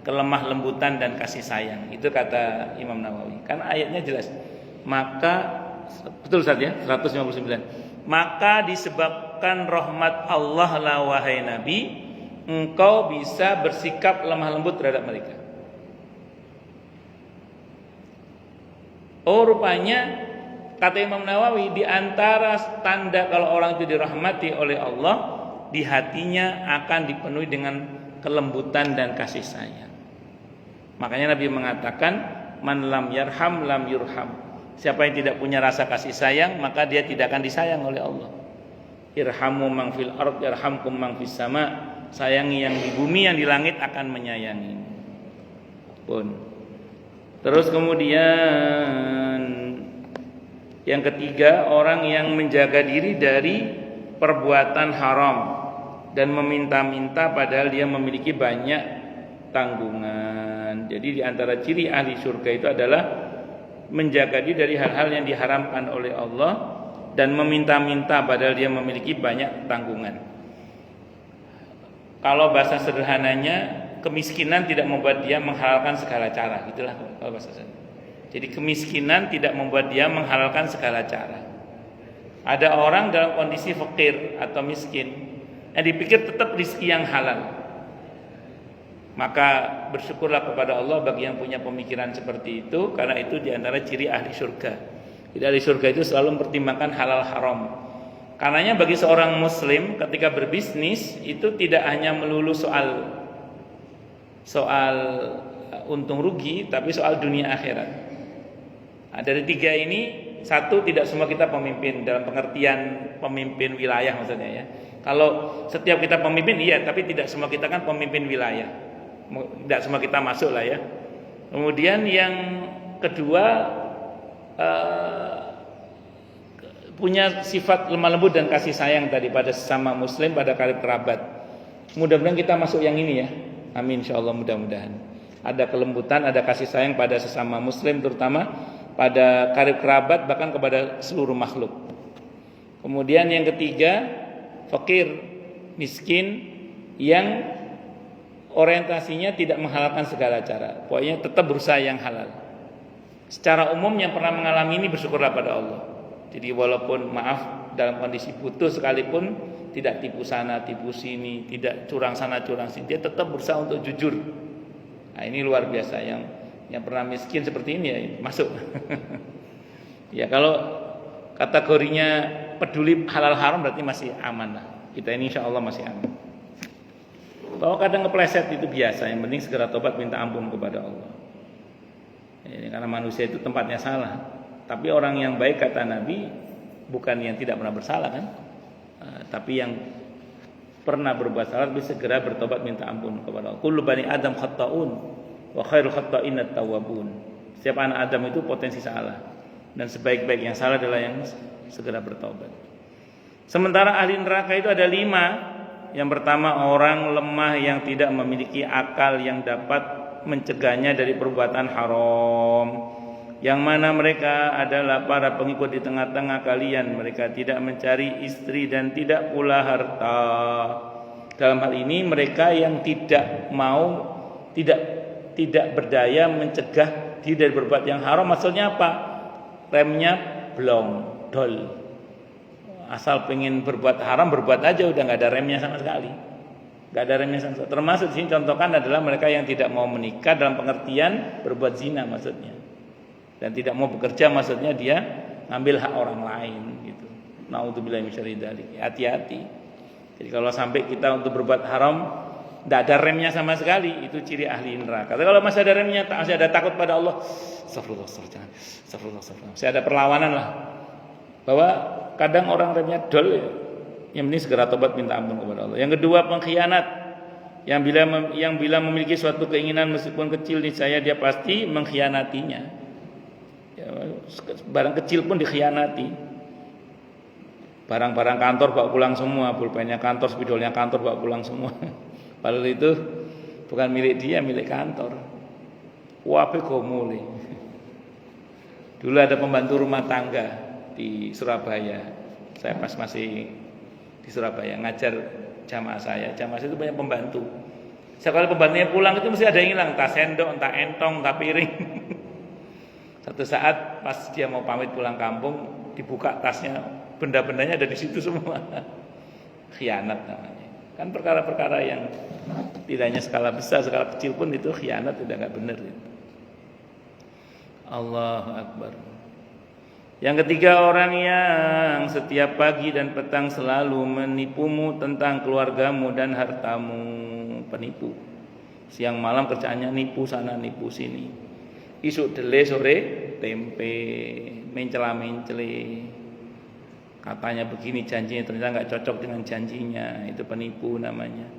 kelemah lembutan dan kasih sayang. Itu kata Imam Nawawi. Karena ayatnya jelas. Maka betul Ustaz ya, 159. Maka disebabkan rahmat Allah la wahai Nabi, engkau bisa bersikap lemah lembut terhadap mereka. Oh, rupanya kata Imam Nawawi, di antara tanda kalau orang itu dirahmati oleh Allah, di hatinya akan dipenuhi dengan kelembutan dan kasih sayang. Makanya Nabi mengatakan, man lam yarham lam yurham. Siapa yang tidak punya rasa kasih sayang, maka dia tidak akan disayang oleh Allah. Irhamu man fil ard yarhamkum man fis sama. Sayangi yang di bumi, yang di langit akan menyayangi. Pun. Terus kemudian yang ketiga, orang yang menjaga diri dari perbuatan haram dan meminta-minta padahal dia memiliki banyak tanggungan. Jadi di antara ciri ahli surga itu adalah menjaga diri dari hal-hal yang diharamkan oleh Allah dan meminta-minta padahal dia memiliki banyak tanggungan. Kalau bahasa sederhananya, kemiskinan tidak membuat dia menghalalkan segala cara, gitulah kalau bahasa sederhana. Jadi kemiskinan tidak membuat dia menghalalkan segala cara. Ada orang dalam kondisi fakir atau miskin, yang dipikir tetap rezeki yang halal. Maka bersyukurlah kepada Allah bagi yang punya pemikiran seperti itu, karena itu diantara ciri ahli surga. Jadi ahli surga itu selalu mempertimbangkan halal haram. Karenanya bagi seorang muslim ketika berbisnis itu tidak hanya melulu soal untung rugi, tapi soal dunia akhirat. Nah, dari tiga ini, satu, tidak semua kita pemimpin dalam pengertian pemimpin wilayah maksudnya ya. Kalau setiap kita pemimpin iya, tapi tidak semua kita kan pemimpin wilayah. Tidak semua kita masuk lah ya. Kemudian yang kedua, punya sifat lemah lembut dan kasih sayang tadi pada sesama muslim, pada karib kerabat. Mudah-mudahan kita masuk yang ini ya. Amin insyaallah, mudah-mudahan. Ada kelembutan, ada kasih sayang pada sesama muslim, terutama pada karib kerabat, bahkan kepada seluruh makhluk. Kemudian yang ketiga, fakir, miskin, yang orientasinya tidak menghalalkan segala cara. Pokoknya tetap berusaha yang halal. Secara umum yang pernah mengalami ini bersyukurlah pada Allah. Jadi walaupun maaf dalam kondisi butuh sekalipun, tidak tipu sana, tipu sini, tidak curang sana, curang sini, dia tetap berusaha untuk jujur. Nah, ini luar biasa. Yang pernah miskin seperti ini ya masuk. Ya kalau kategorinya peduli halal haram berarti masih aman lah. Kita ini insya Allah masih aman. Bahwa kadang kepleset itu biasa. Yang penting segera tobat, minta ampun kepada Allah. Ini karena manusia itu tempatnya salah. Tapi orang yang baik kata Nabi bukan yang tidak pernah bersalah kan, tapi yang pernah berbuat salah lebih segera bertobat minta ampun kepada Allah. Kullu bani Adam khata'un wa khairul khata'in at-tawwabun. Setiap anak Adam itu potensi salah, dan sebaik-baik yang salah adalah yang segera bertobat. Sementara ahli neraka itu ada 5. Yang pertama, orang lemah yang tidak memiliki akal yang dapat mencegahnya dari perbuatan haram, yang mana mereka adalah para pengikut di tengah-tengah kalian. Mereka tidak mencari istri dan tidak pula harta. Dalam hal ini mereka yang tidak mau, tidak berdaya mencegah diri dari berbuat yang haram. Maksudnya apa? Remnya blong, dol. Asal pengen berbuat haram, berbuat aja, udah nggak ada remnya sama sekali. Nggak ada remnya sama sekali. Termasuk di sini contohkan adalah mereka yang tidak mau menikah dalam pengertian berbuat zina maksudnya. Dan tidak mau bekerja maksudnya dia ngambil hak orang lain gitu. Naudzubillahi minasyarri dzalik. Hati-hati. Jadi kalau sampai kita untuk berbuat haram tidak ada remnya sama sekali, itu ciri ahli neraka. Tapi kalau masih ada remnya, masih ada takut pada Allah, astagfirullah, masih ada perlawanan lah. Bahwa kadang orang remnya dol ya. Yang penting segera tobat minta ampun kepada Allah. Yang kedua, pengkhianat. Yang bila memiliki suatu keinginan meskipun kecil niscaya dia pasti mengkhianatinya. Ya, barang kecil pun dikhianati. Barang-barang kantor bawa pulang semua, pulpennya kantor, spidolnya kantor bawa pulang semua. Padahal itu bukan milik dia, milik kantor. Wape gomule. Dulu ada pembantu rumah tangga di Surabaya. Saya masih di Surabaya ngajar jamaah saya. Jamaah saya itu banyak pembantu. Sekali pembantunya pulang itu mesti ada yang hilang, entah sendok, entah entong, entah piring. Satu saat pas dia mau pamit pulang kampung, dibuka tasnya, benda-bendanya ada di situ semua. Khianat namanya. Kan perkara-perkara yang tidak hanya skala besar, skala kecil pun itu khianat, tidak enggak benar itu. Allahu Akbar. Yang ketiga, orang yang setiap pagi dan petang selalu menipumu tentang keluargamu dan hartamu. Penipu. Siang malam kerjaannya nipu sana nipu sini. Isuk dele sore tempe, mencela-mencele. Katanya begini janjinya, ternyata nggak cocok dengan janjinya. Itu penipu namanya.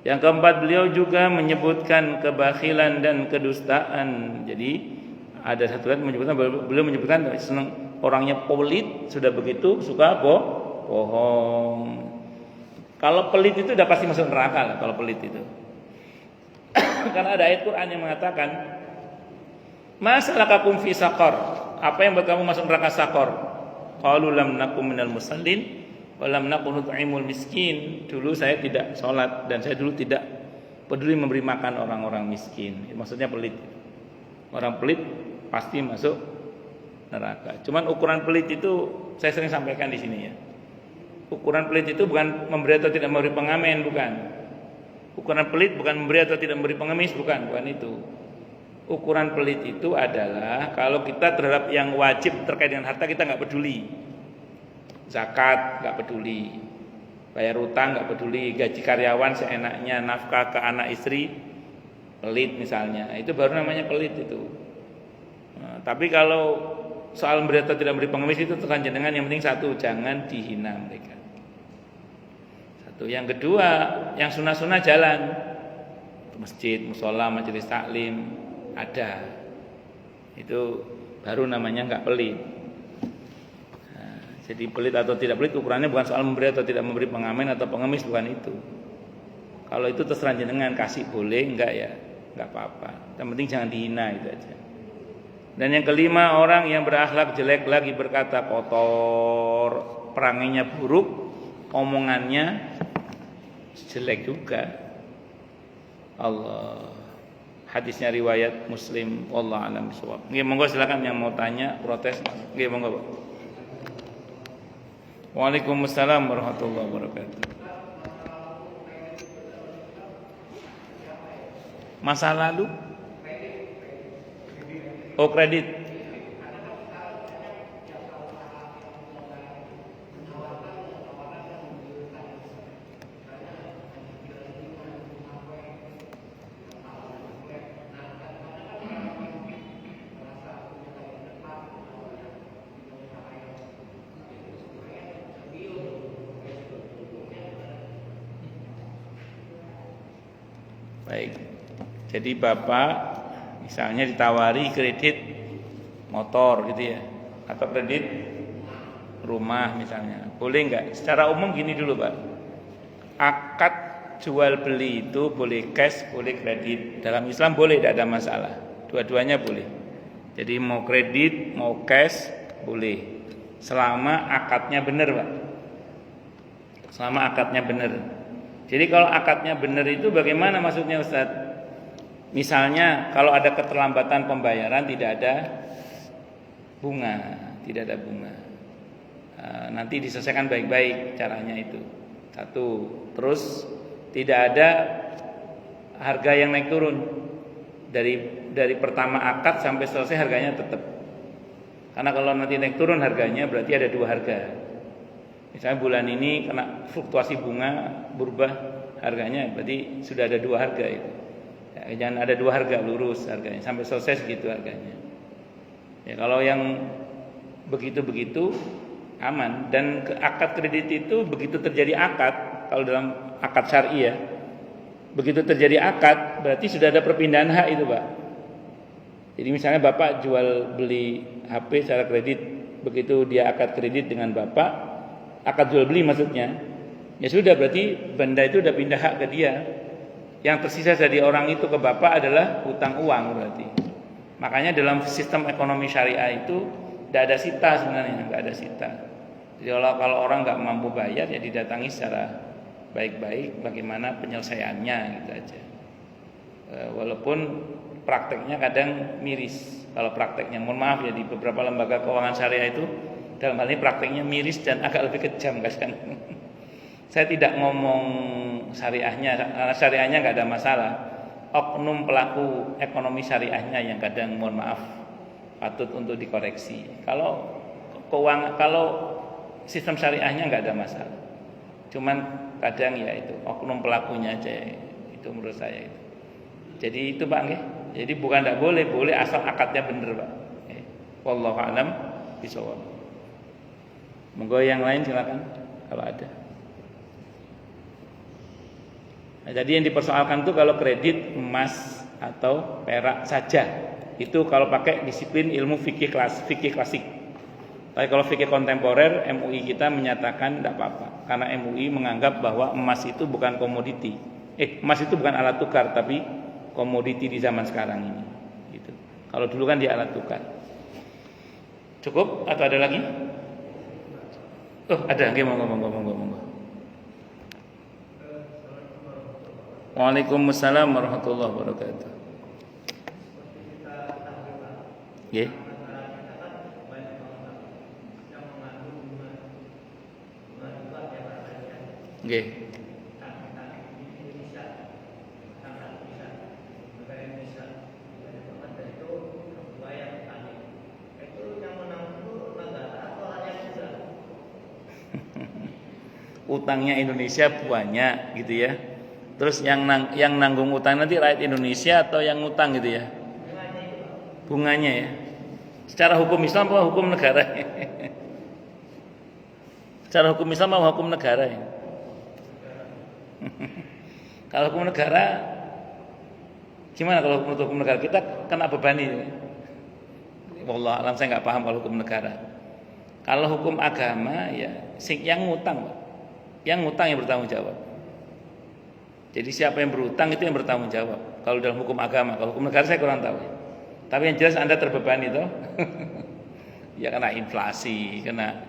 Yang keempat, beliau juga menyebutkan kebakhilan dan kedustaan. Jadi ada satu ayat beliau menyebutkan senang orangnya pelit, sudah begitu suka bohong. Kalau pelit itu udah pasti masuk neraka lah kalau pelit itu. Karena ada ayat Quran yang mengatakan, "Masalakakum fi saqar?" Apa yang buat kamu masuk neraka saqar? Qalu lam nakum minal musallin wa lam nakun nut'imul miskin. Dulu saya tidak sholat dan saya dulu tidak peduli memberi makan orang-orang miskin. Maksudnya pelit. Orang pelit pasti masuk neraka. Cuman ukuran pelit itu saya sering sampaikan di sini ya. Ukuran pelit itu bukan memberi atau tidak memberi pengamen, bukan. Ukuran pelit bukan memberi atau tidak memberi pengemis, bukan itu. Ukuran pelit itu adalah kalau kita terhadap yang wajib terkait dengan harta kita nggak peduli. Zakat nggak peduli, bayar utang nggak peduli, gaji karyawan seenaknya, nafkah ke anak istri, pelit misalnya. Itu baru namanya pelit itu. Nah, tapi kalau soal memberi atau tidak memberi pengemis itu terkait dengan yang penting satu, jangan dihina mereka. Yang kedua, yang sunnah-sunnah jalan, masjid, musola, majelis taklim ada, itu baru namanya nggak pelit. Nah, jadi pelit atau tidak pelit ukurannya bukan soal memberi atau tidak memberi pengamen atau pengemis, bukan itu. Kalau itu terserah jenengan, kasih boleh, enggak ya nggak apa-apa. Yang penting jangan dihina, itu aja. Dan yang kelima, orang yang berakhlak jelek lagi berkata kotor, peranginya buruk, omongannya jelek juga. Allah. Hadisnya riwayat Muslim. Wallahu a'lam bishawab. Nggih, monggo silakan yang mau tanya, protes. Nggih, monggo, Pak. Waalaikumsalam warahmatullahi wabarakatuh. Masa lalu? Oh, kredit. Baik. Jadi Bapak misalnya ditawari kredit motor gitu ya, atau kredit rumah misalnya. Boleh enggak? Secara umum gini dulu, Pak. Akad jual beli itu boleh cash, boleh kredit. Dalam Islam boleh, tidak ada masalah. Dua-duanya boleh. Jadi mau kredit, mau cash boleh. Selama akadnya benar, Pak. Selama akadnya benar. Jadi kalau akadnya benar itu bagaimana maksudnya, Ustaz? Misalnya kalau ada keterlambatan pembayaran tidak ada bunga, tidak ada bunga. Nanti diselesaikan baik-baik caranya itu. Satu. Terus tidak ada harga yang naik turun. Dari pertama akad sampai selesai harganya tetap. Karena kalau nanti naik turun harganya berarti ada dua harga. Misalnya bulan ini kena fluktuasi bunga berubah harganya, berarti sudah ada dua harga itu. Ya, jangan ada dua harga, lurus harganya sampai selesai segitu harganya. Ya, kalau yang begitu-begitu aman. Dan akad kredit itu begitu terjadi akad, kalau dalam akad syar'i ya, begitu terjadi akad berarti sudah ada perpindahan hak itu, Pak. Jadi misalnya Bapak jual beli HP secara kredit, begitu dia akad kredit dengan Bapak, akad jual beli maksudnya, ya sudah berarti benda itu udah pindah hak ke dia. Yang tersisa dari orang itu ke Bapak adalah hutang uang berarti. Makanya dalam sistem ekonomi syariah itu tidak ada sita sebenarnya, nggak ada sita. Jadi kalau orang nggak mampu bayar ya didatangi secara baik-baik, bagaimana penyelesaiannya gitu aja. Walaupun prakteknya kadang miris. Kalau prakteknya, mohon maaf ya, di beberapa lembaga keuangan syariah itu dalam hal ini prakteknya miris dan agak lebih kejam kadang. Saya tidak ngomong syariahnya, karena syariahnya nggak ada masalah. Oknum pelaku ekonomi syariahnya yang kadang, mohon maaf, patut untuk dikoreksi. Kalau sistem syariahnya nggak ada masalah. Cuman kadang ya itu oknum pelakunya aja, itu menurut saya itu. Jadi itu Pak nggih. Jadi bukan tidak boleh, boleh asal akadnya bener Pak. Wallahu a'lam bishawab. Monggo yang lain silakan kalau ada. Nah, jadi yang dipersoalkan itu kalau kredit emas atau perak saja. Itu kalau pakai disiplin ilmu fikih klasik. Tapi kalau fikih kontemporer, MUI kita menyatakan tidak apa-apa. Karena MUI menganggap bahwa emas itu bukan komoditi. Emas itu bukan alat tukar, tapi komoditi di zaman sekarang ini. Gitu. Kalau dulu kan dia alat tukar. Cukup atau ada lagi? Oh ada, monggo. Waalaikumsalam warahmatullahi wabarakatuh. Nggih. Nggih. Utangnya Indonesia banyak gitu ya. Terus yang nanggung utang nanti rakyat Indonesia atau yang utang gitu ya? Bunganya ya. Secara hukum Islam apa hukum negara? Secara hukum Islam apa hukum negara ya? Kalau hukum negara gimana kalau hukum negara? Kita kena bebani. Wallah alam saya nggak paham kalau hukum negara. Kalau hukum agama ya yang ngutang, Pak. Yang ngutang yang bertanggung jawab. Jadi siapa yang berutang itu yang bertanggung jawab. Kalau dalam hukum agama, kalau hukum negara saya kurang tahu. Tapi yang jelas Anda terbebani itu. Ya kena inflasi, kena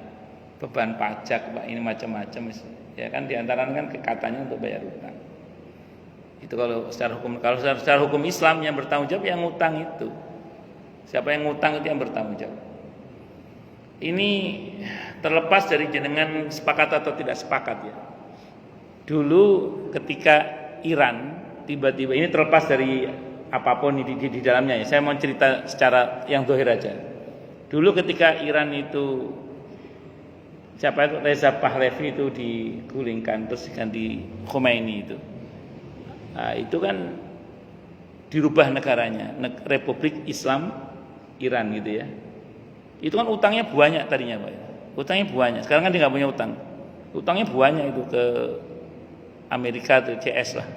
beban pajak, Pak, ini macam-macam. Ya kan diantaranya kan katanya untuk bayar utang. Itu kalau secara hukum Islam yang bertanggung jawab yang ngutang itu. Siapa yang ngutang itu yang bertanggung jawab. Ini terlepas dari jenengan sepakat atau tidak sepakat ya. Dulu ketika Iran tiba-tiba, ini terlepas dari apapun di dalamnya ya. Saya mau cerita secara yang zahir aja. Dulu ketika Iran itu Reza Pahlavi itu digulingkan terus diganti Khomeini itu. Nah, itu kan dirubah negaranya, Republik Islam Iran gitu ya. Itu kan utangnya banyak tadinya Pak. Utangnya banyak. Sekarang kan dia nggak punya utang. Utangnya banyak itu ke Amerika tuh CS lah.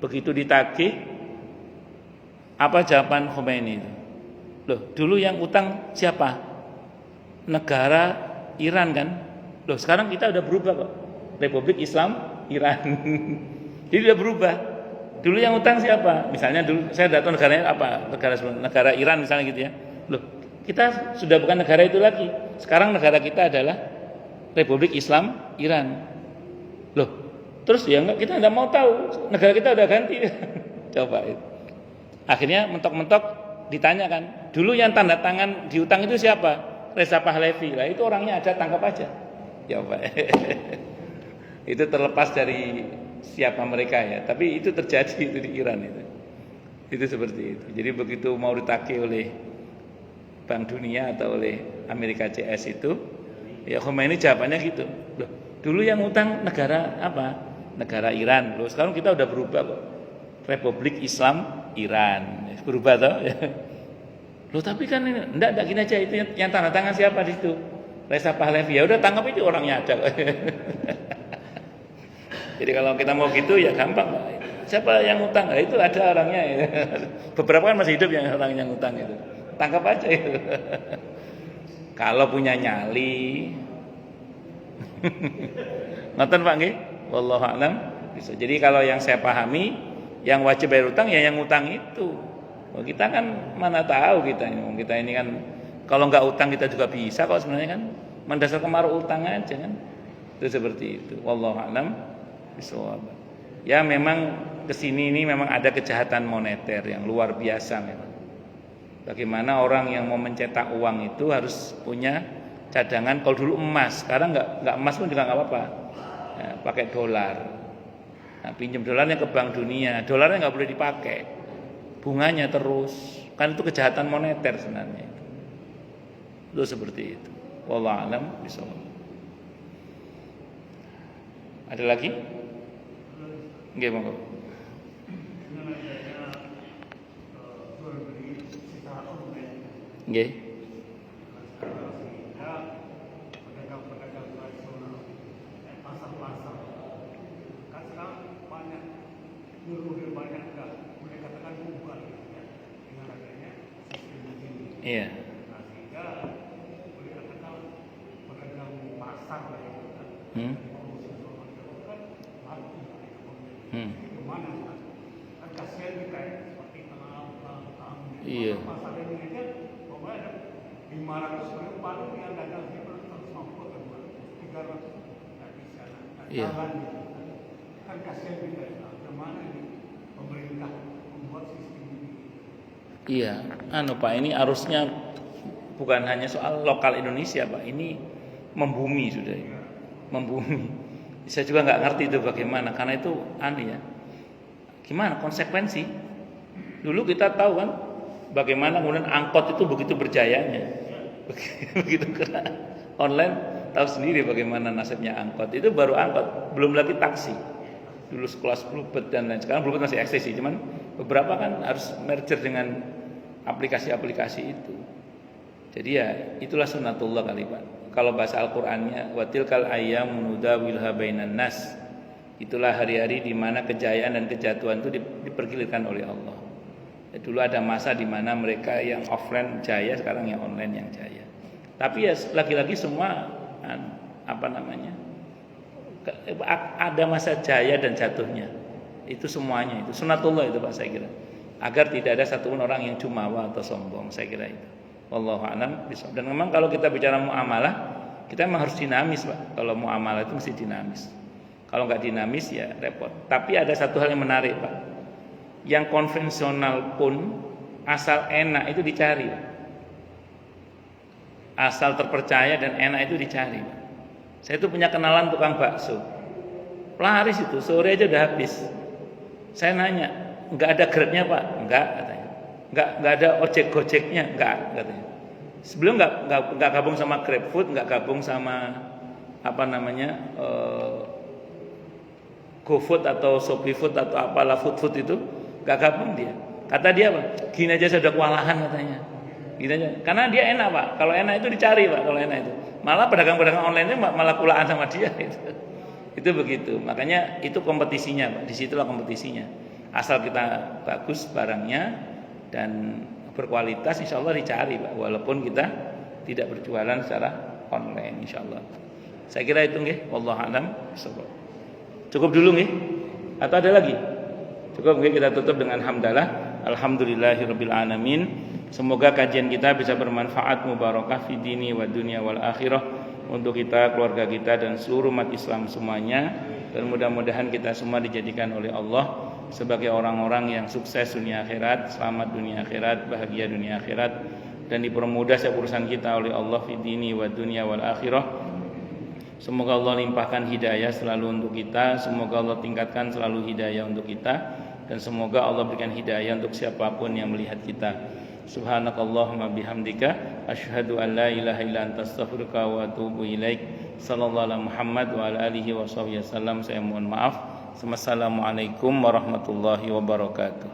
Begitu ditagih, apa jawaban Khomeini itu? Loh, dulu yang utang siapa? Negara Iran kan? Loh, sekarang kita udah berubah kok. Republik Islam Iran. Jadi udah berubah. Dulu yang utang siapa? Misalnya dulu saya datang negaranya apa? Negara Iran misalnya gitu ya. Loh, kita sudah bukan negara itu lagi. Sekarang negara kita adalah Republik Islam Iran. Loh, terus ya enggak, kita enggak mau tahu. Negara kita udah ganti. Coba itu. Akhirnya mentok-mentok ditanyakan. Dulu yang tanda tangan di utang itu siapa? Reza Pahlavi. Lah itu orangnya ada, tangkap aja. Ya Pak. Itu terlepas dari siapa mereka ya. Tapi itu terjadi itu di Iran itu. Itu seperti itu. Jadi begitu mau ditagih oleh Bank Dunia atau oleh Amerika CS itu, ya Khomeini jawabannya gitu. Loh, dulu yang utang negara apa? Negara Iran. Loh, sekarang kita udah berubah kok. Republik Islam Iran. Berubah toh? Loh, tapi kan ini enggak gini aja, itu yang tanda tangan siapa di situ? Reza Pahlavi. Ya udah tangkap itu orangnya ada. Jadi kalau kita mau gitu ya gampang, Pak. Siapa yang utang? Nah, itu ada orangnya. Beberapa kan masih hidup yang orang yang utang itu. Tangkap aja itu. Kalau punya nyali. Ngoten Pak nggih? Wallahu a'lam. Bisa. Jadi kalau yang saya pahami, yang wajib bayar utang ya yang utang itu. Kita kan mana tahu kita ini kan kalau nggak utang kita juga bisa kok sebenarnya kan. Mendasar kemaruh utang aja kan. Itu seperti itu. Wallahu a'lam bishawab. Ya memang kesini ini memang ada kejahatan moneter yang luar biasa memang. Bagaimana orang yang mau mencetak uang itu harus punya cadangan. Kalau dulu emas, sekarang nggak emas pun juga nggak apa-apa. Ya, pakai dolar. Nah, pinjam dolarnya ke Bank Dunia, dolarnya nggak boleh dipakai, bunganya terus. Kan itu kejahatan moneter sebenarnya. Itu seperti itu. Wallahu a'lam bishawab. Ada lagi? Nggih, monggo. Nggih. Iya. Iya. Iya. Kan kasihan kita, bagaimana ini pemerintah membuat sistem ini. Iya, Pak, ini arusnya bukan hanya soal lokal Indonesia, Pak. Ini membumi sudah, membumi. Saya juga nggak ngerti itu bagaimana, karena itu ya. Gimana konsekuensi? Dulu kita tahu kan, bagaimana kemudian angkot itu begitu berjayanya, begitu kena online, tahu sendiri bagaimana nasibnya angkot. Itu baru angkot, belum lagi taksi. Dulu sekelas Bluebird dan lain, sekarang Bluebird masih eksis sih, cuman beberapa kan harus merger dengan aplikasi-aplikasi itu. Jadi ya itulah sunnatullah kali Pak. Kalau bahasa Al-Qur'annya watilkal ayyamu nudawilha bainan nas. Itulah hari-hari di mana kejayaan dan kejatuhan itu dipergilirkan oleh Allah. Ya, dulu ada masa di mana mereka yang offline jaya, sekarang yang online yang jaya. Tapi ya lagi-lagi semua ada masa jaya dan jatuhnya. Itu semuanya itu sunnatullah itu Pak, saya kira. Agar tidak ada satupun orang yang jumawa atau sombong, saya kira itu. Wallahu a'lam bishawab. Dan memang kalau kita bicara muamalah, kita memang harus dinamis, Pak. Kalau muamalah itu mesti dinamis. Kalau nggak dinamis ya repot. Tapi ada satu hal yang menarik, Pak. Yang konvensional pun asal enak itu dicari, Pak. Asal terpercaya dan enak itu dicari, Pak. Saya itu punya kenalan tukang bakso. Laris itu, sore aja udah habis. Saya nanya, nggak ada Grab-nya Pak? Enggak, katanya. Nggak ada ojek-gojeknya? Enggak, katanya. Sebelum nggak gabung sama GrabFood, nggak gabung sama GoFood atau ShopeeFood atau apalah food itu, nggak gabung dia. Kata dia Pak, gini aja saya udah kewalahan katanya. Gini aja, karena dia enak Pak. Kalau enak itu dicari Pak, kalau enak itu. Malah pedagang-pedagang online itu malah kulaan sama dia gitu. Itu begitu. Makanya itu kompetisinya Pak. Disitulah kompetisinya. Asal kita bagus barangnya dan berkualitas, insya Allah dicari Pak. Walaupun kita tidak berjualan secara online, insya Allah. Saya kira itu nggih. Wallahu a'lam. Cukup dulu nggih? Atau ada lagi? Cukup nggih, kita tutup dengan hamdalah. Alhamdulillahirabbil alamin. Semoga kajian kita bisa bermanfaat, mubarakah fi dini wa dunya wal akhirah untuk kita, keluarga kita dan seluruh umat Islam semuanya. Dan mudah-mudahan kita semua dijadikan oleh Allah sebagai orang-orang yang sukses dunia akhirat, selamat dunia akhirat, bahagia dunia akhirat, dan dipermudah setiap urusan kita oleh Allah fi dini wa dunya wal akhirah. Semoga Allah limpahkan hidayah selalu untuk kita, semoga Allah tingkatkan selalu hidayah untuk kita, dan semoga Allah berikan hidayah untuk siapapun yang melihat kita. Subhanakallahumma bihamdika asyhadu an la ilaha illa anta astaghfiruka wa atubu ilaik. Sallallahu alaihi Muhammad wa ala alihi wa sahbihi wasallam. Saya mohon maaf. Wassalamualaikum warahmatullahi wabarakatuh.